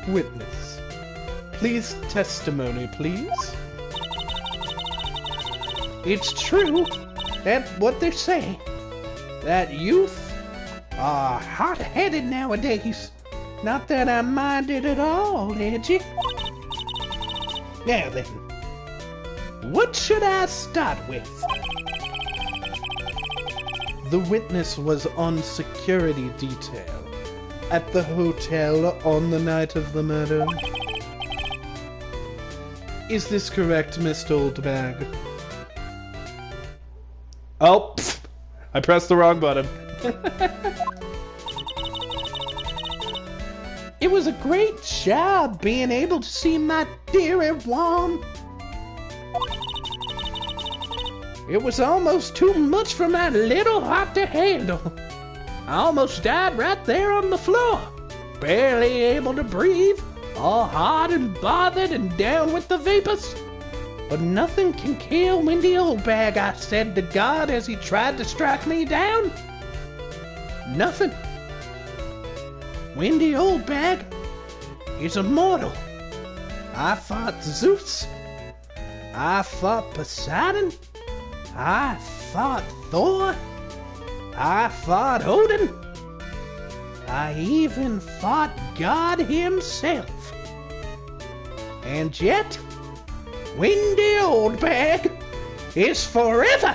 witness. Please testimony, please. It's true that what they say, that youth are hot-headed nowadays. Not that I mind it at all, Edgy. Now then, what should I start with? The witness was on security detail at the hotel on the night of the murder. Is this correct, Mr. Oldbag? Oh, pfft, I pressed the wrong button. It was a great job being able to see my dear Juan. It was almost too much for my little heart to handle. I almost died right there on the floor, barely able to breathe, all hot and bothered and down with the vapors. But nothing can kill Windy Oldbag, I said to God as he tried to strike me down. Nothing. Windy Oldbag is immortal. I fought Zeus. I fought Poseidon. I fought Thor. I fought Odin. I even fought God himself. And yet, Windy Oldbag is forever.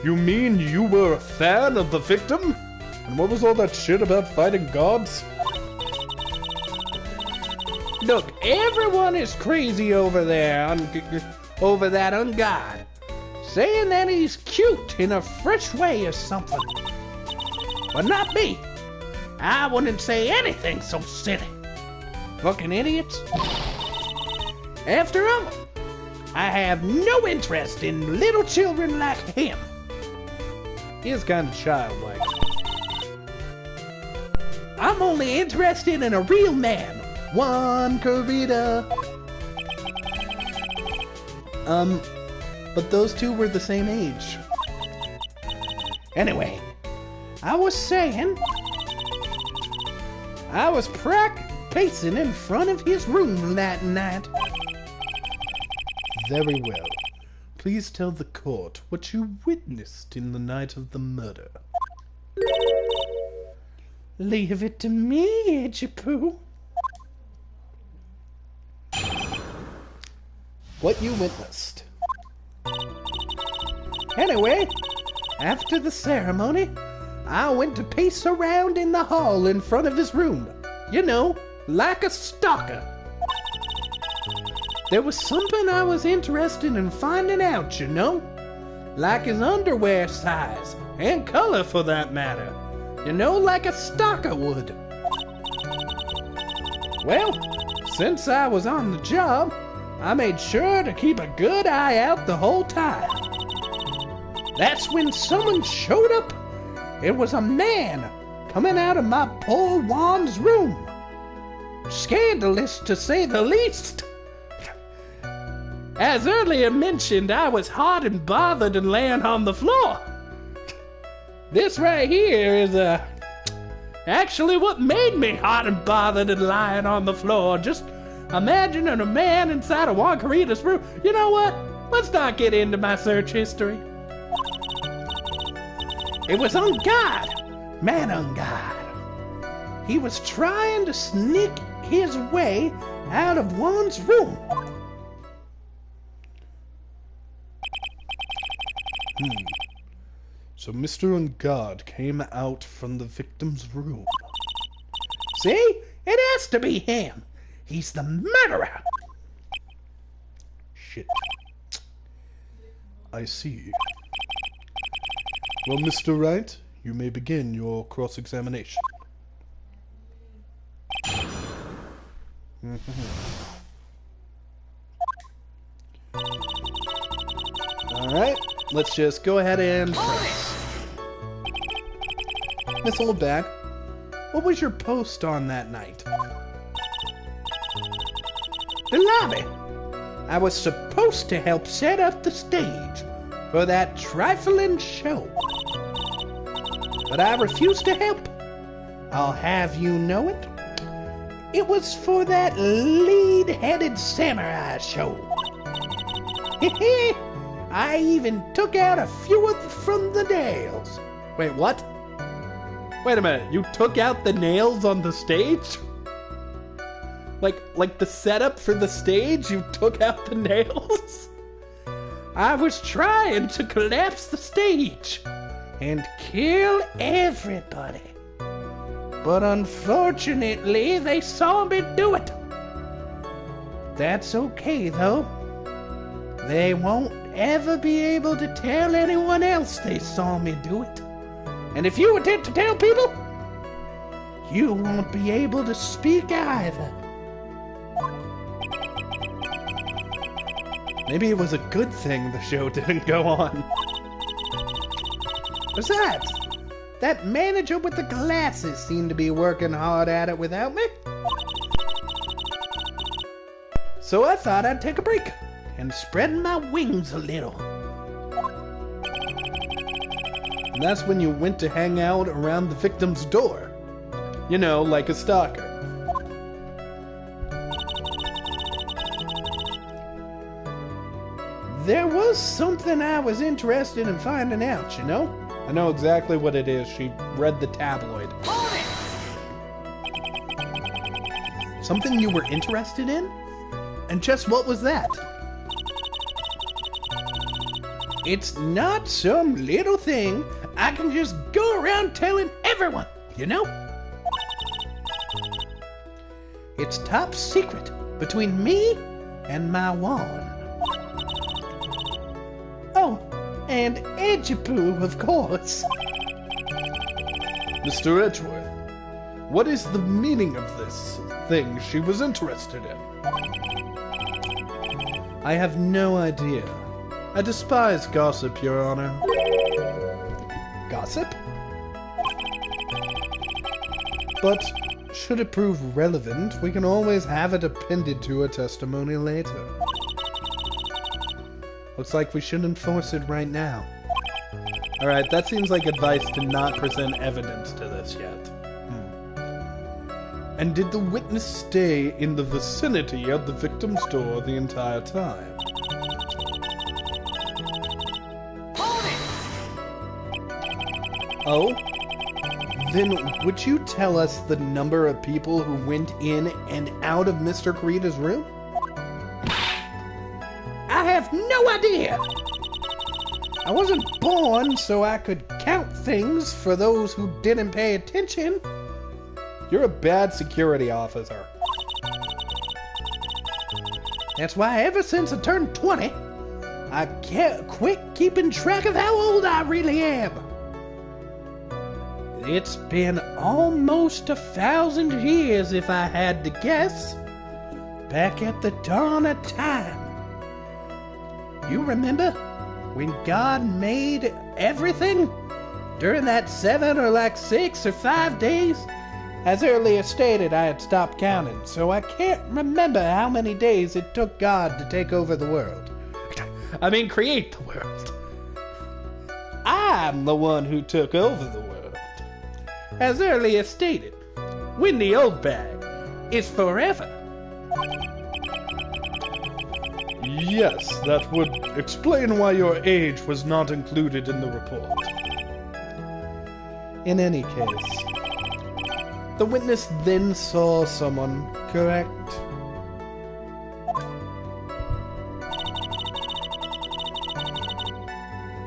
You mean you were a fan of the victim? And what was all that shit about fighting gods? Look, everyone is crazy over there over that ungod, saying that he's cute in a fresh way or something. But not me. I wouldn't say anything so silly. Fucking idiots. After all, I have no interest in little children like him. He is kind of childlike. I'm only interested in a real man. One Corrida. But those two were the same age. Anyway, I was saying, I was pacing in front of his room that night. Very well. Please tell the court what you witnessed in the night of the murder. Leave it to me, AJhebb. What you witnessed. Anyway, after the ceremony, I went to pace around in the hall in front of his room. You know, like a stalker. There was something I was interested in finding out, you know? Like his underwear size, and color for that matter. You know, like a stalker would. Well, since I was on the job, I made sure to keep a good eye out the whole time. That's when someone showed up. It was a man coming out of my poor Juan's room. Scandalous, to say the least. As earlier mentioned, I was hot and bothered and laying on the floor. This right here is actually what made me hot and bothered and lying on the floor. Just imagining a man inside of Juan Carita's room. You know what? Let's not get into my search history. It was on guard. Man on guard. He was trying to sneak his way out of Juan's room. So Mr. On Guard came out from the victim's room. See? It has to be him. He's the murderer. Shit. I see. Well, Mr. Wright, you may begin your cross-examination. Alright, let's just go ahead and press. Miss Oldbag, what was your post on that night? The lobby. I was supposed to help set up the stage for that trifling show. But I refused to help. I'll have you know it. It was for that lead-headed samurai show. I even took out a few from the nails. Wait, what? Wait a minute, you took out the nails on the stage? Like the setup for the stage, you took out the nails? I was trying to collapse the stage and kill everybody. But unfortunately, they saw me do it. That's okay, though. They won't ever be able to tell anyone else they saw me do it. And if you attempt to tell people, you won't be able to speak either. Maybe it was a good thing the show didn't go on. Besides, that manager with the glasses seemed to be working hard at it without me. So I thought I'd take a break and spread my wings a little. And that's when you went to hang out around the victim's door. You know, like a stalker. There was something I was interested in finding out, you know? I know exactly what it is. She read the tabloid. Something you were interested in? And just what was that? It's not some little thing I can just go around telling everyone, you know? It's top secret between me and my wand. Oh, and AJhebb, of course. Mr. Edgeworth, what is the meaning of this thing she was interested in? I have no idea. I despise gossip, Your Honor. Gossip? But should it prove relevant, we can always have it appended to a testimony later. Looks like we should enforce it right now. Alright, that seems like advice to not present evidence to this yet. And did the witness stay in the vicinity of the victim's door the entire time? Oh? Then would you tell us the number of people who went in and out of Mr. Carita's room? I have no idea! I wasn't born so I could count things for those who didn't pay attention. You're a bad security officer. That's why ever since I turned 20, I can't quit keeping track of how old I really am. It's been almost 1,000 years if I had to guess. back at the dawn of time. You remember when God made everything? During that 7 or 6 or 5 days? As earlier stated, I had stopped counting, so I can't remember how many days it took God to take over the world. Create the world. I'm the one who took over the world. As earlier stated, when the Oldbag is forever. Yes, that would explain why your age was not included in the report. In any case, the witness then saw someone, correct?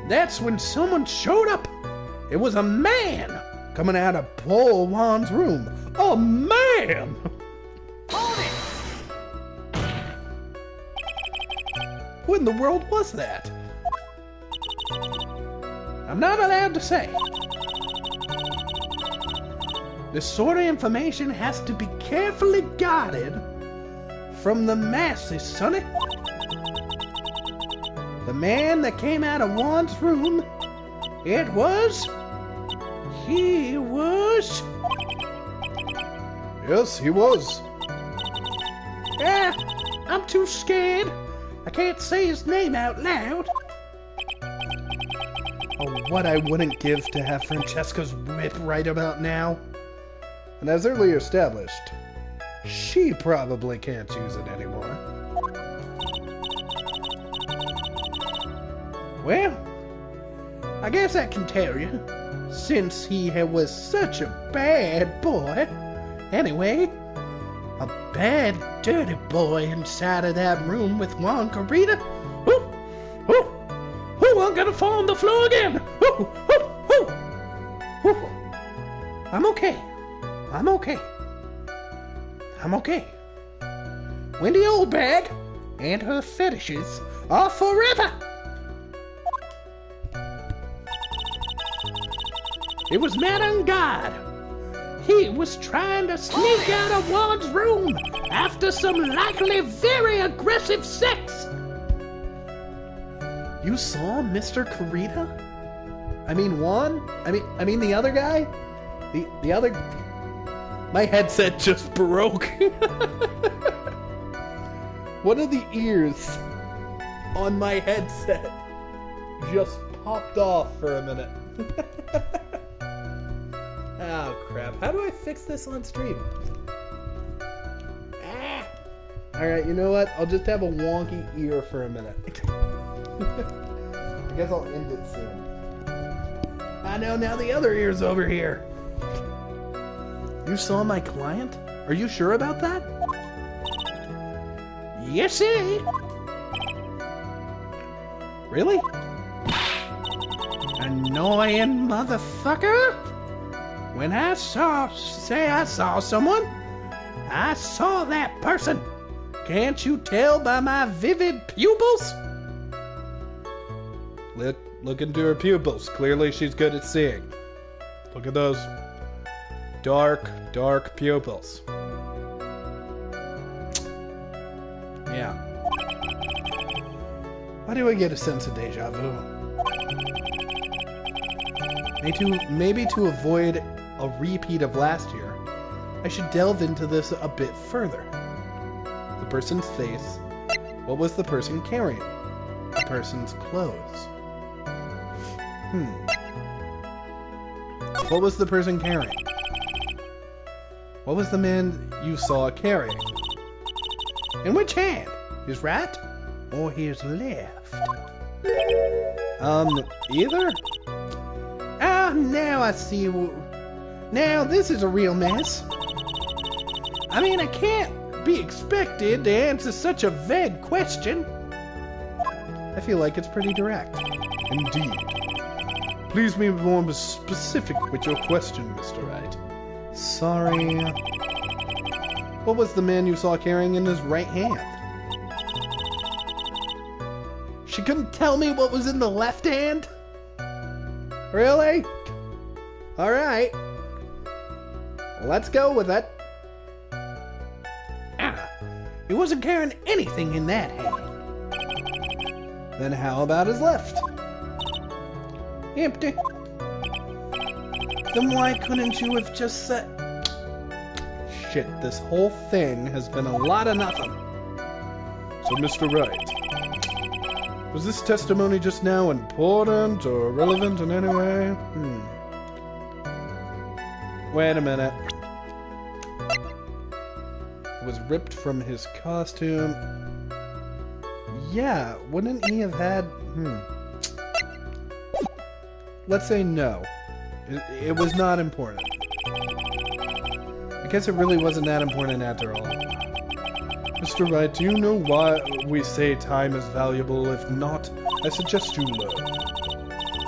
That's when someone showed up. It was a man coming out of Paul Wan's room. A man! Hold it! Who in the world was that? I'm not allowed to say. This sort of information has to be carefully guarded from the masses, sonny. The man that came out of Juan's room, he was... Yes, he was. Yeah, I'm too scared. I can't say his name out loud. Oh, what I wouldn't give to have Francesca's whip right about now. And as earlier established, she probably can't use it anymore. Well, I guess I can tell you, since he was such a bad boy. Anyway, a bad, dirty boy inside of that room with Juan Carita. I'm gonna fall on the floor again. I'm okay. I'm okay. When the Oldbag and her fetishes are forever. It was mad on God. He was trying to sneak out of Juan's room after some likely very aggressive sex. You saw Mr. Carita? I mean Juan? I mean the other guy? The other... My headset just broke. One of the ears on my headset just popped off for a minute. Oh crap, how do I fix this on stream? Ah! Alright, you know what? I'll just have a wonky ear for a minute. I guess I'll end it soon. I know, now the other ear's over here. You saw my client? Are you sure about that? Yes, sir. Really? Annoying motherfucker. When I saw someone, I saw that person. Can't you tell by my vivid pupils? Look into her pupils. Clearly she's good at seeing. Look at those dark pupils. Yeah. Why do I get a sense of deja vu? Maybe to avoid a repeat of last year, I should delve into this a bit further. The person's face. What was the person carrying? The person's clothes. What was the person carrying? What was the man you saw carrying? In which hand? His right or his left? Either? Ah, now I see. Now this is a real mess. I mean, I can't be expected to answer such a vague question. I feel like it's pretty direct. Indeed. Please be more specific with your question, Mr. Wright. Sorry. What was the man you saw carrying in his right hand? She couldn't tell me what was in the left hand? Really? Alright. Let's go with it. He wasn't carrying anything in that hand. Then how about his left? Empty. Then why couldn't you have just said... Shit, this whole thing has been a lot of nothing. So, Mr. Wright, was this testimony just now important or relevant in any way? Wait a minute. It was ripped from his costume. Yeah, wouldn't he have had... Let's say no. It was not important. I guess it really wasn't that important after all. Mr. Wright, do you know why we say time is valuable? If not, I suggest you learn.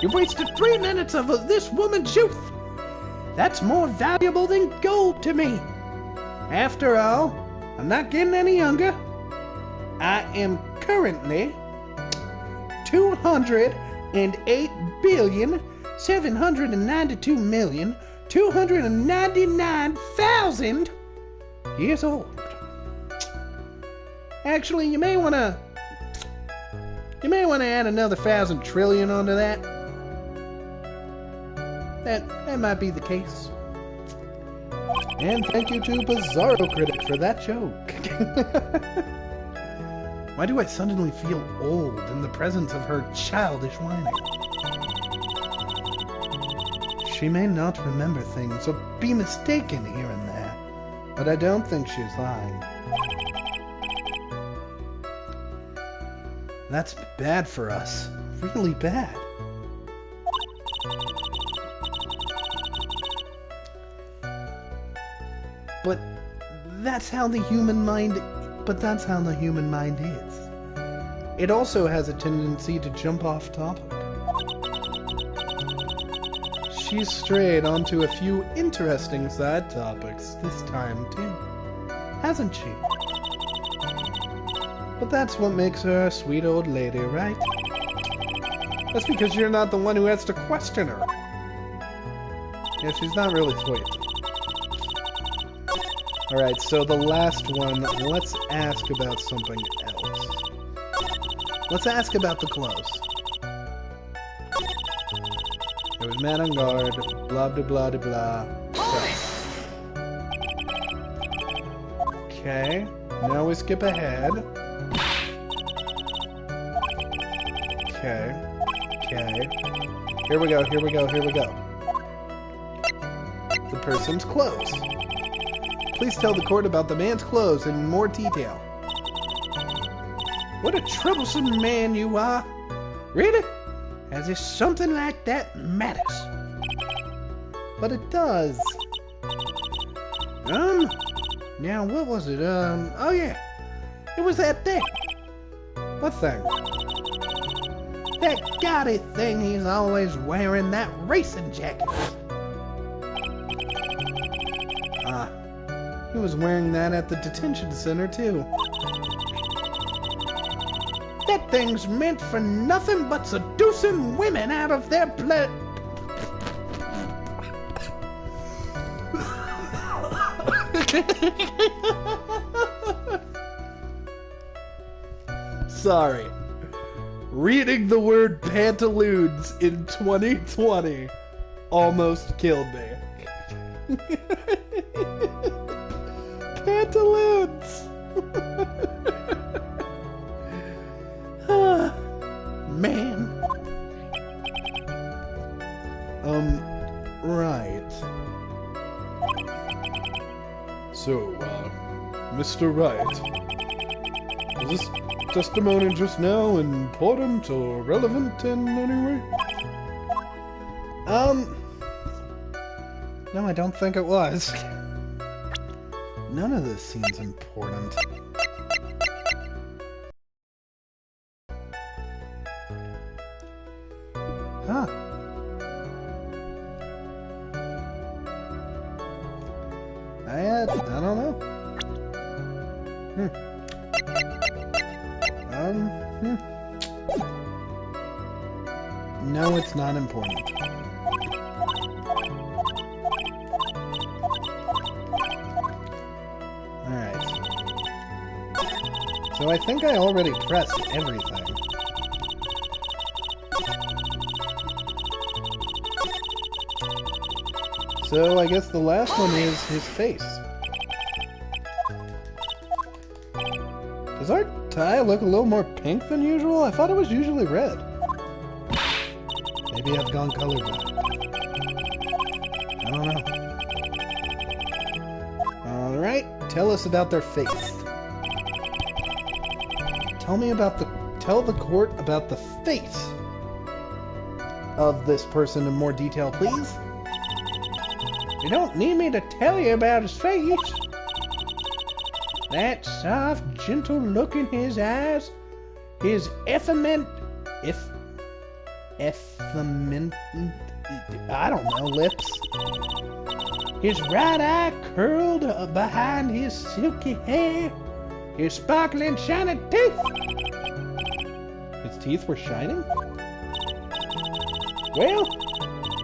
You wasted 3 minutes of this woman's youth! That's more valuable than gold to me! After all, I'm not getting any younger. I am currently 208,792,299,000 years old. Actually, you may want to add another 1,000 trillion onto that. That might be the case. And thank you to Bizarro Critic for that joke. Why do I suddenly feel old in the presence of her childish whining? She may not remember things or be mistaken here and there, but I don't think she's lying. That's bad for us. Really bad. But that's how the human mind is. It also has a tendency to jump off topic. She's strayed onto a few interesting side topics this time too, hasn't she? But that's what makes her a sweet old lady, right? That's because you're not the one who has to question her. Yeah, she's not really sweet. Alright, so the last one, let's ask about something else. Let's ask about the clothes. There was man on guard, blah blah blah blah blah. Okay, now we skip ahead. Okay. Here we go. The person's clothes. Please tell the court about the man's clothes in more detail. What a troublesome man you are. Really? As if something like that matters. But it does. Now what was it? Oh yeah. It was that thing. What thing? That gaudy thing he's always wearing, that racing jacket. He was wearing that at the detention center, too. That thing's meant for nothing but seducing women out of their blood. Sorry. Reading the word pantaloons in 2020 almost killed me. Pantaloons! Man. Right. So, Mr. Wright, is this testimony just now important or relevant in any way? No, I don't think it was. None of this seems important. Huh. I don't know. No, it's not important. Alright. So I think I already pressed everything. So I guess the last one is his face. Does our tie look a little more pink than usual? I thought it was usually red. Maybe I've gone colorblind. I don't know. Alright, tell us about their face. Tell the court about the face of this person in more detail, please. You don't need me to tell you about his face. That soft, gentle look in his eyes, his effeminate, I don't know, lips. His right eye curled behind his silky hair, his sparkling, shiny teeth. His teeth were shining? Well,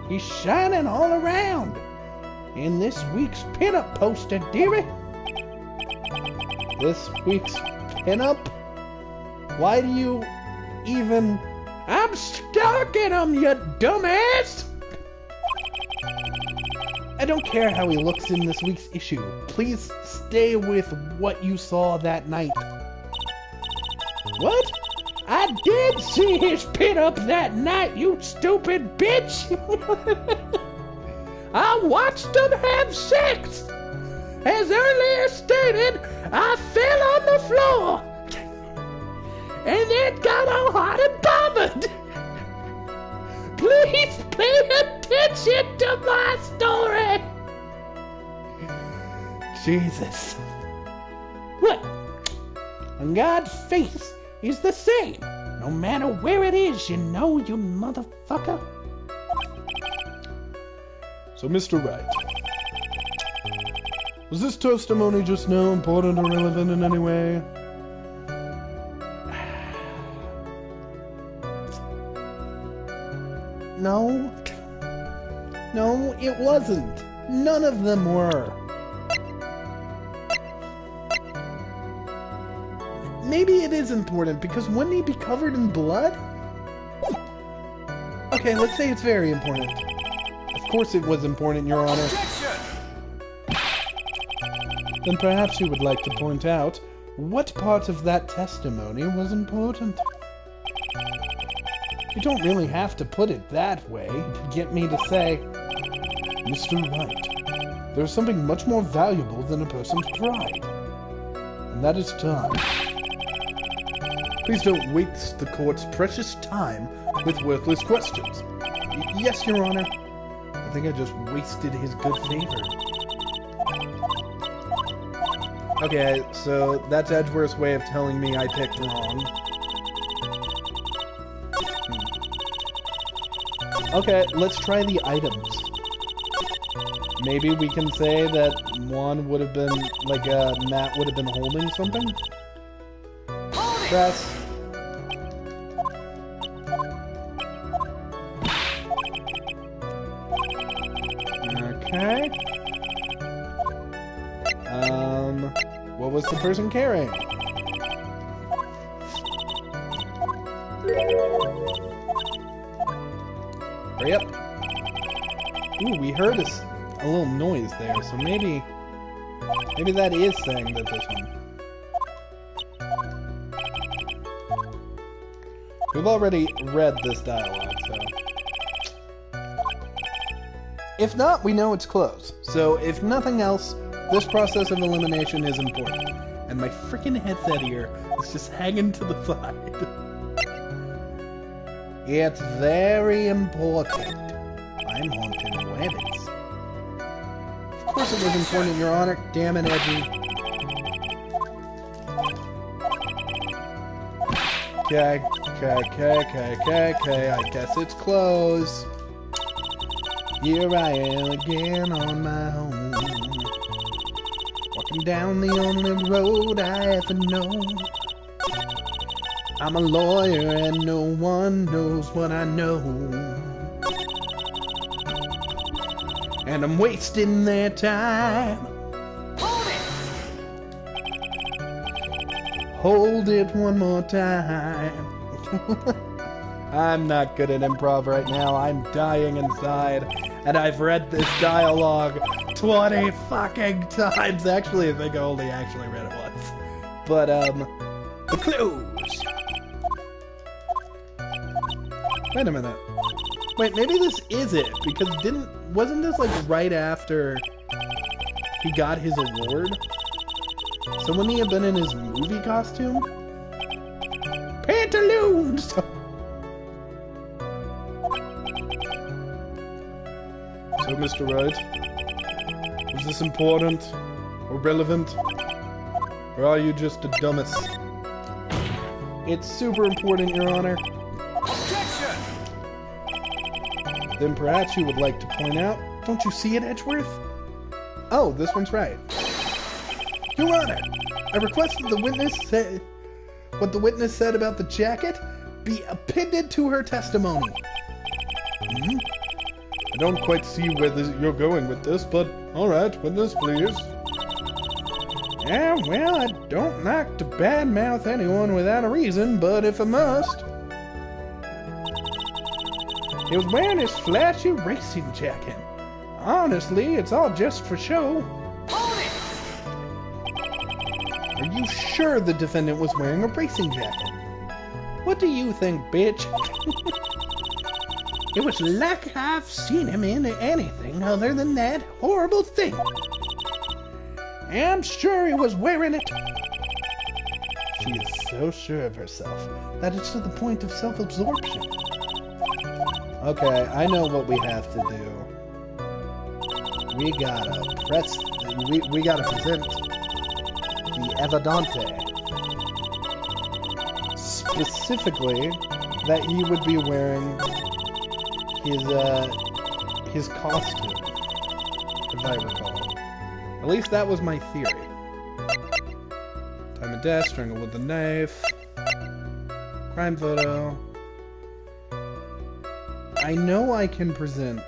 he's shining all around. In this week's pinup poster, dearie. This week's pinup? Why do you even... I'm stalking him, you dumbass! I don't care how he looks in this week's issue. Please stay with what you saw that night. What? I did see his pinup that night, you stupid bitch! I watched them have sex! As earlier stated, I fell on the floor! And then got all hot and bothered! Please pay attention to my story! Jesus. Look, God's face is the same, no matter where it is, you know, you motherfucker. So, Mr. Wright, was this testimony just now important or relevant in any way? No. No, it wasn't. None of them were. Maybe it is important, because wouldn't he be covered in blood? Okay, let's say it's very important. Of course it was important, Your Honor. Then perhaps you would like to point out what part of that testimony was important. You don't really have to put it that way to get me to say, Mr. Wright, there's something much more valuable than a person's pride, and that is time. Please don't waste the court's precious time with worthless questions. Yes, Your Honor. I think I just wasted his good favor. Okay, so that's Edgeworth's way of telling me I picked wrong. Okay, let's try the items. Maybe we can say that one would have been, like, Matt would have been holding something? Press. Okay. What was the person carrying? Hurry up. Ooh, we heard a little noise there, so maybe that is saying that this one. We've already read this dialogue, so... If not, we know it's close. So, if nothing else, this process of elimination is important. And my freaking headset here is just hanging to the side. It's very important. I'm haunting weddings. Of course it was important, Your Honor. Damn it, Edgy. Okay. I guess it's close. Here I am again on my own. Walking down the only road I ever known. I'm a lawyer and no one knows what I know. And I'm wasting their time. Hold it one more time. I'm not good at improv right now. I'm dying inside. And I've read this dialogue 20 fucking times. Actually, I think I only actually read it once. But, the clues. Wait a minute. Wait, maybe this is it, because wasn't this like right after he got his award? So wouldn't he have been in his movie costume? Pantaloons! So Mr. Wright, is this important or relevant? Or are you just a dumbass? It's super important, Your Honor. Objection! Then perhaps you would like to point out, don't you see it, Edgeworth? Oh, this one's right. Your Honor, I request that the witness say what the witness said about the jacket be appended to her testimony. I don't quite see where you're going with this, but alright, witness, please. Yeah, well, I don't like to badmouth anyone without a reason, but if I must. He was wearing his flashy racing jacket. Honestly, it's all just for show. Hold it! Are you sure the defendant was wearing a racing jacket? What do you think, bitch? It was like I've seen him in anything other than that horrible thing. I'm sure he was wearing it. She is so sure of herself that it's to the point of self-absorption. Okay, I know what we have to do. We gotta we gotta present the evidente. Specifically, that he would be wearing his costume, if I recall. At least that was my theory. Time of death, strangled with a knife. Crime photo. I know I can present...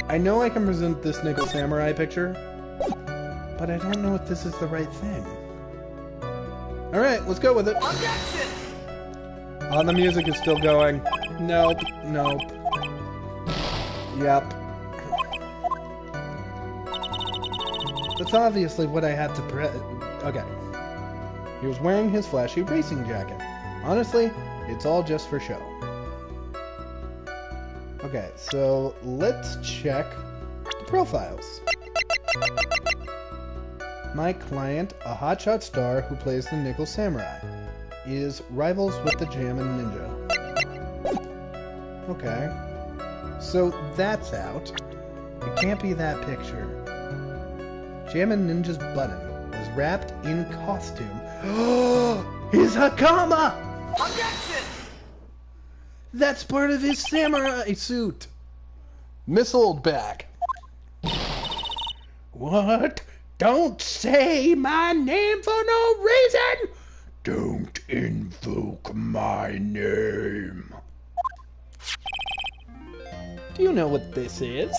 I know I can present this Nickel Samurai picture, but I don't know if this is the right thing. Alright, let's go with it. Objection! Oh, the music is still going. Nope, nope. Yep. That's obviously what I had to okay. He was wearing his flashy racing jacket. Honestly, it's all just for show. Okay, so let's check the profiles. My client, a hotshot star who plays the Nickel Samurai, is rivals with the Jammin' Ninja. Okay. So that's out. It can't be that picture. Jammin' Ninja's button was wrapped in costume. Oh, his Hakama! Objection! That's part of his samurai suit. Miss Oldbag. What? Don't say my name for no reason! Don't invoke my name. Do you know what this is?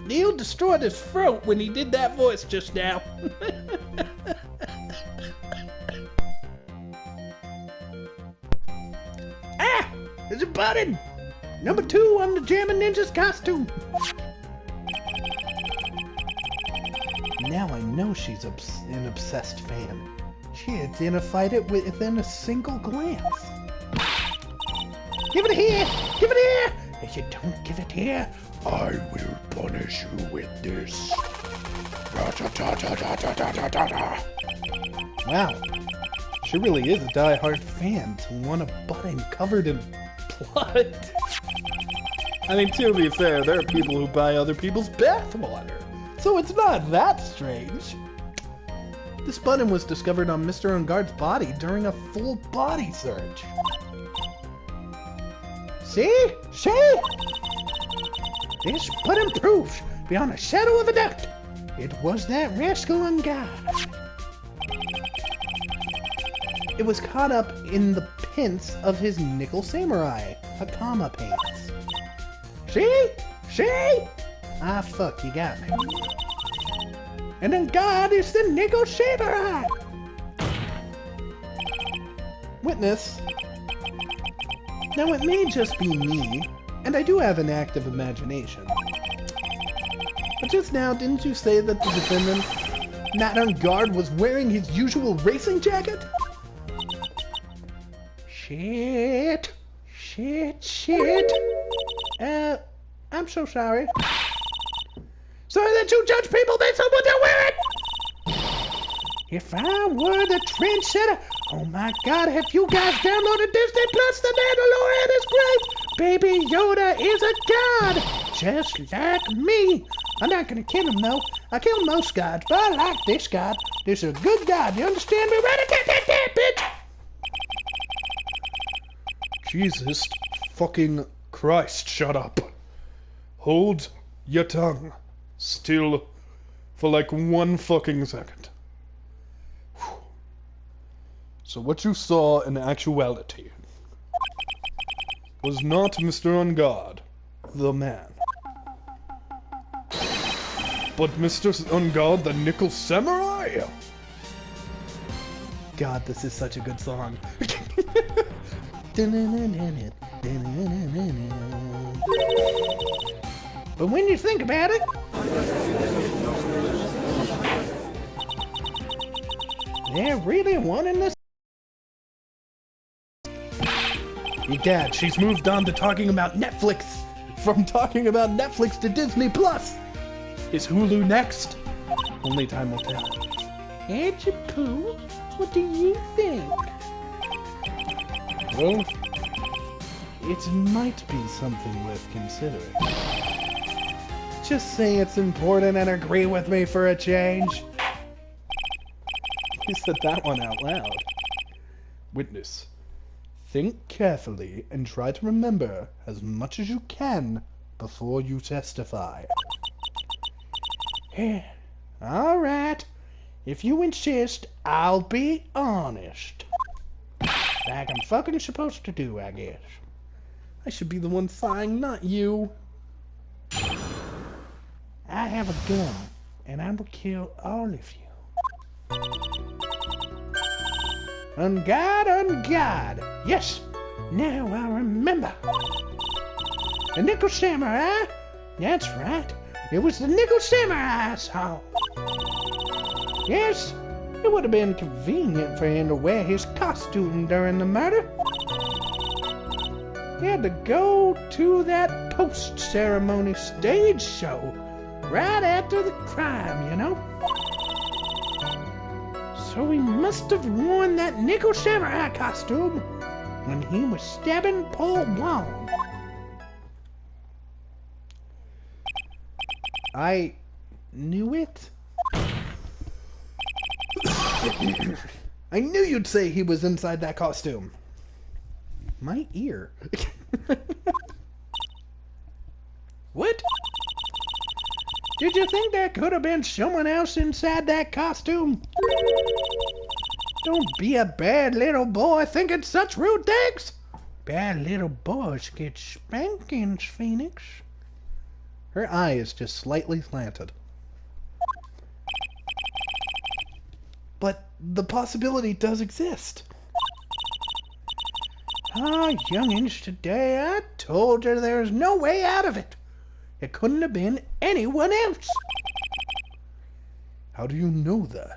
Kneale destroyed his throat when he did that voice just now. Ah! There's a button! Number 2 on the Jammin' Ninja's costume. Now I know she's an obsessed fan. She identified it within a single glance. Give it here! Give it here! If you don't give it here, I will punish you with this. Wow. She really is a die-hard fan to want a button covered in blood. I mean, to be fair, there are people who buy other people's bathwater. So it's not that strange. This button was discovered on Mr. Unguard's body during a full body search. See? See? This button proves, beyond a shadow of a doubt, it was that rascal Unguard. It was caught up in the pins of his Nickel Samurai Hakama pants. See? See? Ah, fuck, you got me. And on guard is the nickel samurai! Witness. Now it may just be me, and I do have an active imagination. But just now, didn't you say that the defendant, not on guard, was wearing his usual racing jacket? Shit. I'm so sorry. Sorry that you judge people based on what they're wearing! If I were the trendsetter, oh my god, have you guys downloaded Disney Plus? The Mandalorian is great! Baby Yoda is a god! Just like me! I'm not gonna kill him though. I kill most gods, but I like this god. This is a good god, you understand me? Rat-a-tat-tat-tat, bitch! Jesus fucking Christ, shut up. Hold your tongue still for like 1 fucking second. Whew. So what you saw in actuality was not Mr. On Guard, the man, but Mr. On Guard, the Nickel Samurai. God, this is such a good song. But when you think about it, they're really wanting this. Your dad, she's moved on to talking about Netflix. From talking about Netflix to Disney Plus. Is Hulu next? Only time will tell. AJhebb, what do you think? Well, it might be something worth considering. Just say it's important and agree with me for a change. He said that one out loud. Witness, think carefully and try to remember as much as you can before you testify. Alright, if you insist, I'll be honest. Like I'm fucking supposed to do, I guess. I should be the one sighing, not you. I have a gun, and I will kill all of you. On guard. Yes, now I remember. The Nickel Samurai? That's right. It was the Nickel Samurai I saw. Yes, it would have been convenient for him to wear his costume during the murder. He had to go to that post-ceremony stage show right after the crime, you know? So he must have worn that Nickel Samurai costume when he was stabbing Paul Wong. I knew it. I knew you'd say he was inside that costume. My ear. What? Did you think there could have been someone else inside that costume? Don't be a bad little boy thinking such rude things. Bad little boys get spankings, Phoenix. Her eye is just slightly slanted. But the possibility does exist. Ah, youngins, today I told you there's no way out of it. It couldn't have been anyone else. How do you know that?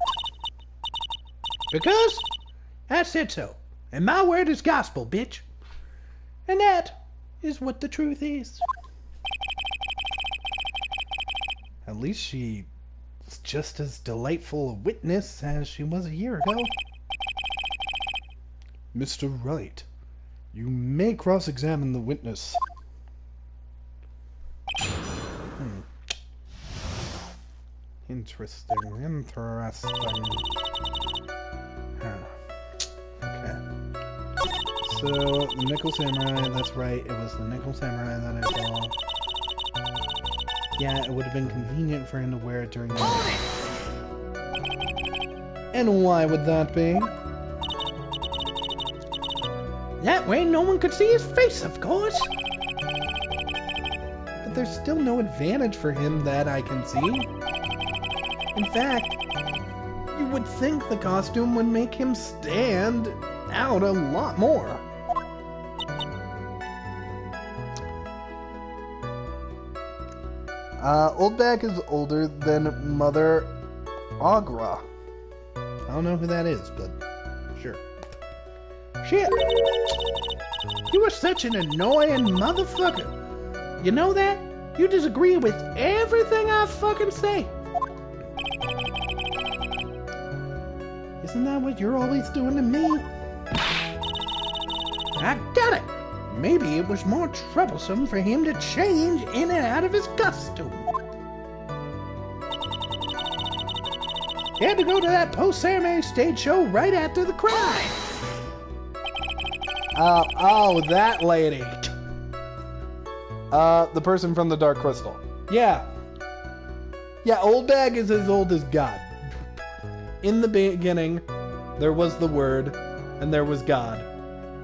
Because I said so. And my word is gospel, bitch. And that is what the truth is. At least she is just as delightful a witness as she was a year ago. Mr. Wright, you may cross-examine the witness. Interesting. Okay. So, the Nickel Samurai, that's right, it was the Nickel Samurai that I saw. Yeah, it would have been convenient for him to wear it during the night. And why would that be? That way no one could see his face, of course! But there's still no advantage for him that I can see. In fact, you would think the costume would make him stand out a lot more. Oldbag is older than Mother Agra. I don't know who that is, but sure. Shit! You are such an annoying motherfucker. You know that? You disagree with everything I fucking say. Isn't that what you're always doing to me? I got it! Maybe it was more troublesome for him to change in and out of his costume. He had to go to that post-ceremony stage show right after the crime. Oh, that lady. The person from the Dark Crystal. Yeah. Yeah, Oldbag is as old as God. In the beginning, there was the Word, and there was God.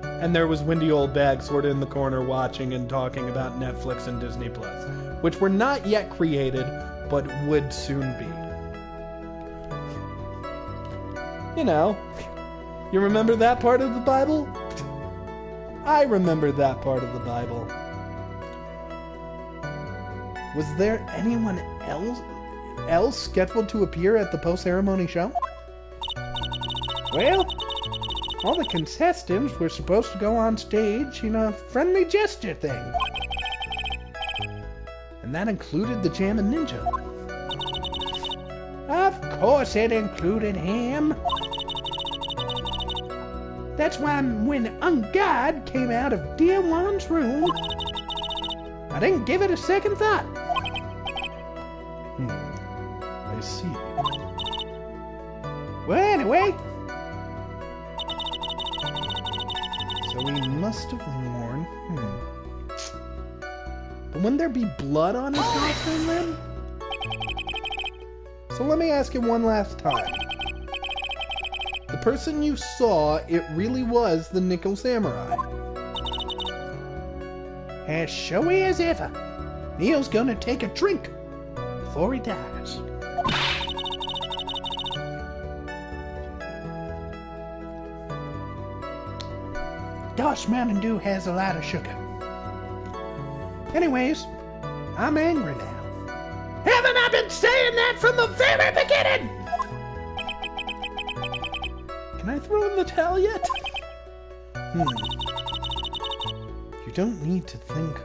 And there was Windy Oldbag sort of in the corner watching and talking about Netflix and Disney+, which were not yet created, but would soon be. You know, you remember that part of the Bible? I remember that part of the Bible. Was there anyone else scheduled to appear at the post-ceremony show? Well, all the contestants were supposed to go on stage in a friendly gesture thing. And that included the Jammin' Ninja. Of course it included him. That's why when Ungod came out of Dear One's room, I didn't give it a second thought. I see. Well, anyway. So he must have worn... But wouldn't there be blood on his costume then? So let me ask you one last time. The person you saw, it really was the Nickel Samurai. As showy as ever. Kneale's gonna take a drink before he dies. Gosh, Mountain Dew has a lot of sugar. Anyways, I'm angry now. Haven't I been saying that from the very beginning? Can I throw in the towel yet? You don't need to think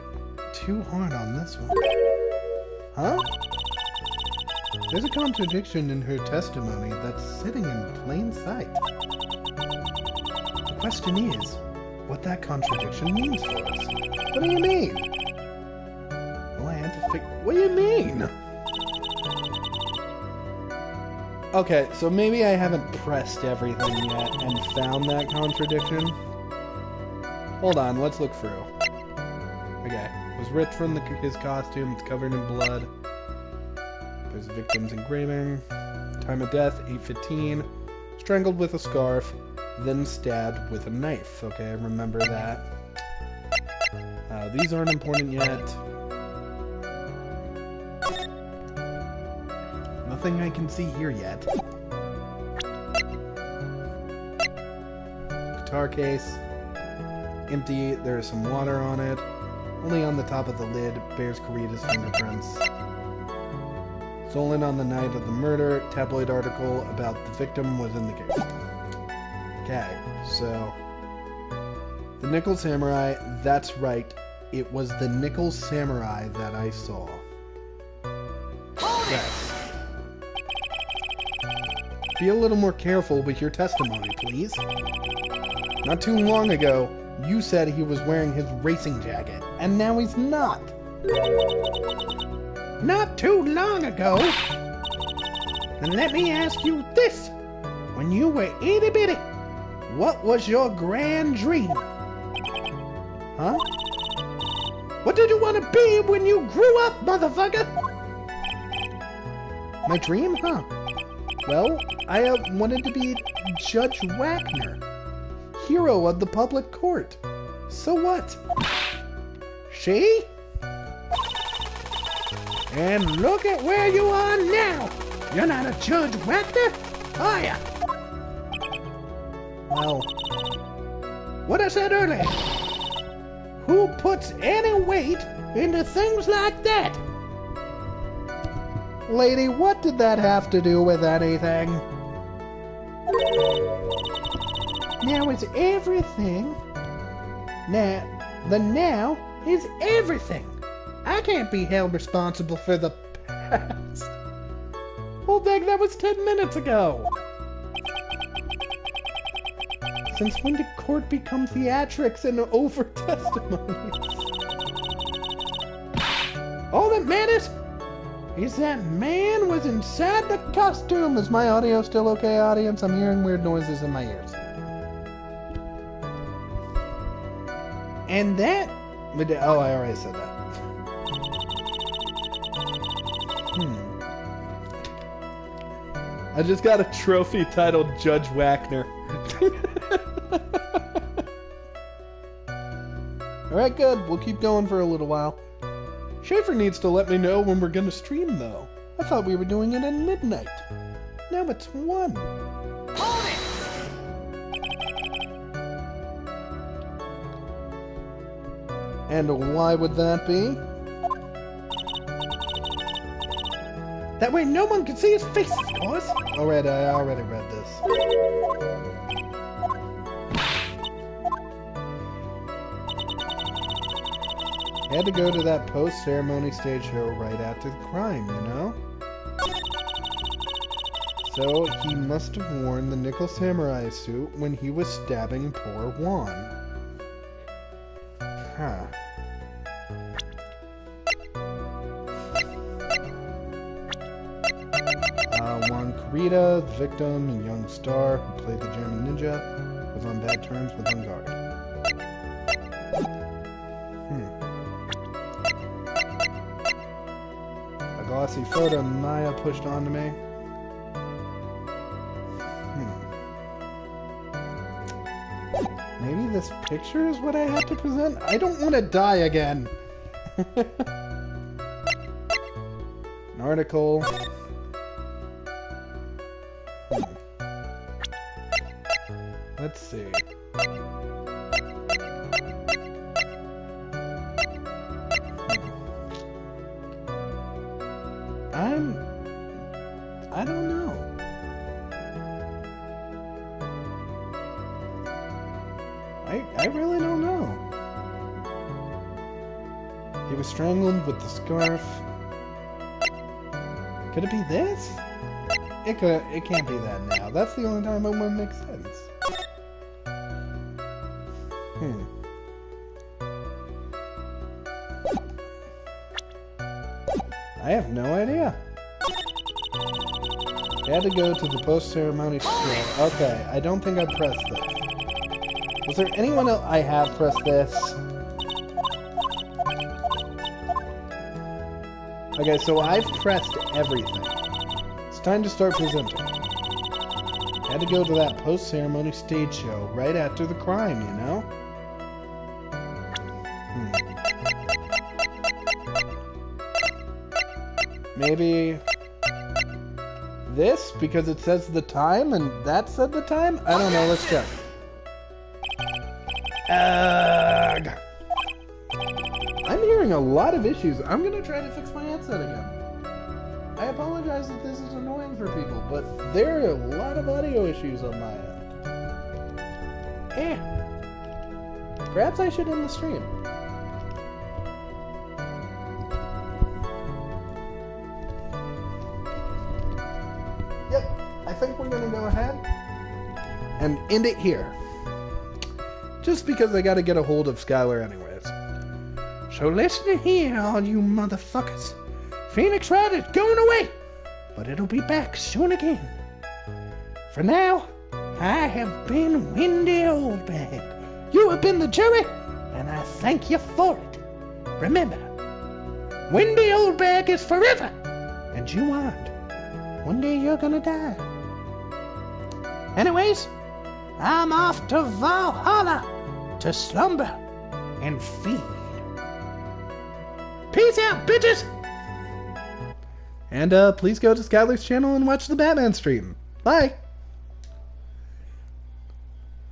too hard on this one. Huh? There's a contradiction in her testimony that's sitting in plain sight. The question is, what that contradiction means for us. What do you mean? Well, I had to figure... What do you mean? Okay, so maybe I haven't pressed everything yet and found that contradiction. Hold on, let's look through. Okay, it was ripped from his costume, it's covered in blood. There's the victim's engraving. Time of death, 8:15. Strangled with a scarf, then stabbed with a knife. Okay, I remember that. These aren't important yet. Nothing I can see here yet. Guitar case. Empty. There is some water on it. Only on the top of the lid bears Kurita's fingerprints. Stolen on the night of the murder. Tabloid article about the victim was in the case. Okay, so... The Nickel Samurai, that's right. It was the Nickel Samurai that I saw. Yes. Be a little more careful with your testimony, please. Not too long ago, you said he was wearing his racing jacket, and now he's not. Not too long ago? And let me ask you this. When you were itty-bitty, what was your grand dream? Huh? What did you want to be when you grew up, motherfucker? My dream, huh? Well, I wanted to be Judge Wagner, hero of the public court. So what? See? And look at where you are now! You're not a Judge Wagner, are ya? Well, what I said earlier. Who puts any weight into things like that? Lady, what did that have to do with anything? Now is everything. The now is everything. I can't be held responsible for the past. Oldbag, that was 10 minutes ago. Since when did court become theatrics and over testimonies? All that matters is that man was inside the costume. Is my audio still okay, audience? I'm hearing weird noises in my ears. And that... Oh, I already said that. I just got a trophy titled Judge Wagner. Alright, good. We'll keep going for a little while. Schaefer needs to let me know when we're gonna stream, though. I thought we were doing it at midnight. Now it's 1. Hold it! And why would that be? That way no one can see his face, of course! Alright, I already read this. Had to go to that post-ceremony stage show right after the crime, you know? So, he must have worn the nickel samurai suit when he was stabbing poor Juan. Huh. Juan Kurita, the victim, a young star who played the German ninja, was on bad terms with Ungard. A glossy photo Maya pushed onto me. Maybe this picture is what I have to present? I don't want to die again! An article. Let's see. I don't know. I really don't know. He was strangled with the scarf. Could it be this? It can't be that now. That's the only time it would make sense. I have no idea. I had to go to the post-ceremony school. Okay, I don't think I pressed this. Was there anyone else? I have pressed this. Okay, so I've pressed everything. It's time to start presenting. I had to go to that post-ceremony stage show right after the crime, you know? Maybe this, because it says the time, and that said the time? I don't know, let's check. I'm hearing a lot of issues. I'm gonna try to fix my headset again. I apologize if this is annoying for people, but there are a lot of audio issues on my end. Perhaps I should end the stream. Yep, I think we're gonna go ahead and end it here. Just because I gotta get a hold of Skylar anyways. So listen here, all you motherfuckers. Phoenix Wright is going away, but it'll be back soon again. For now, I have been Windy Oldbag. You have been the jury, and I thank you for it. Remember, Windy Oldbag is forever, and you aren't. One day you're gonna die. Anyways, I'm off to Valhalla to slumber and feed. Peace out, bitches! And please go to Skylar's channel and watch the Batman stream. Bye!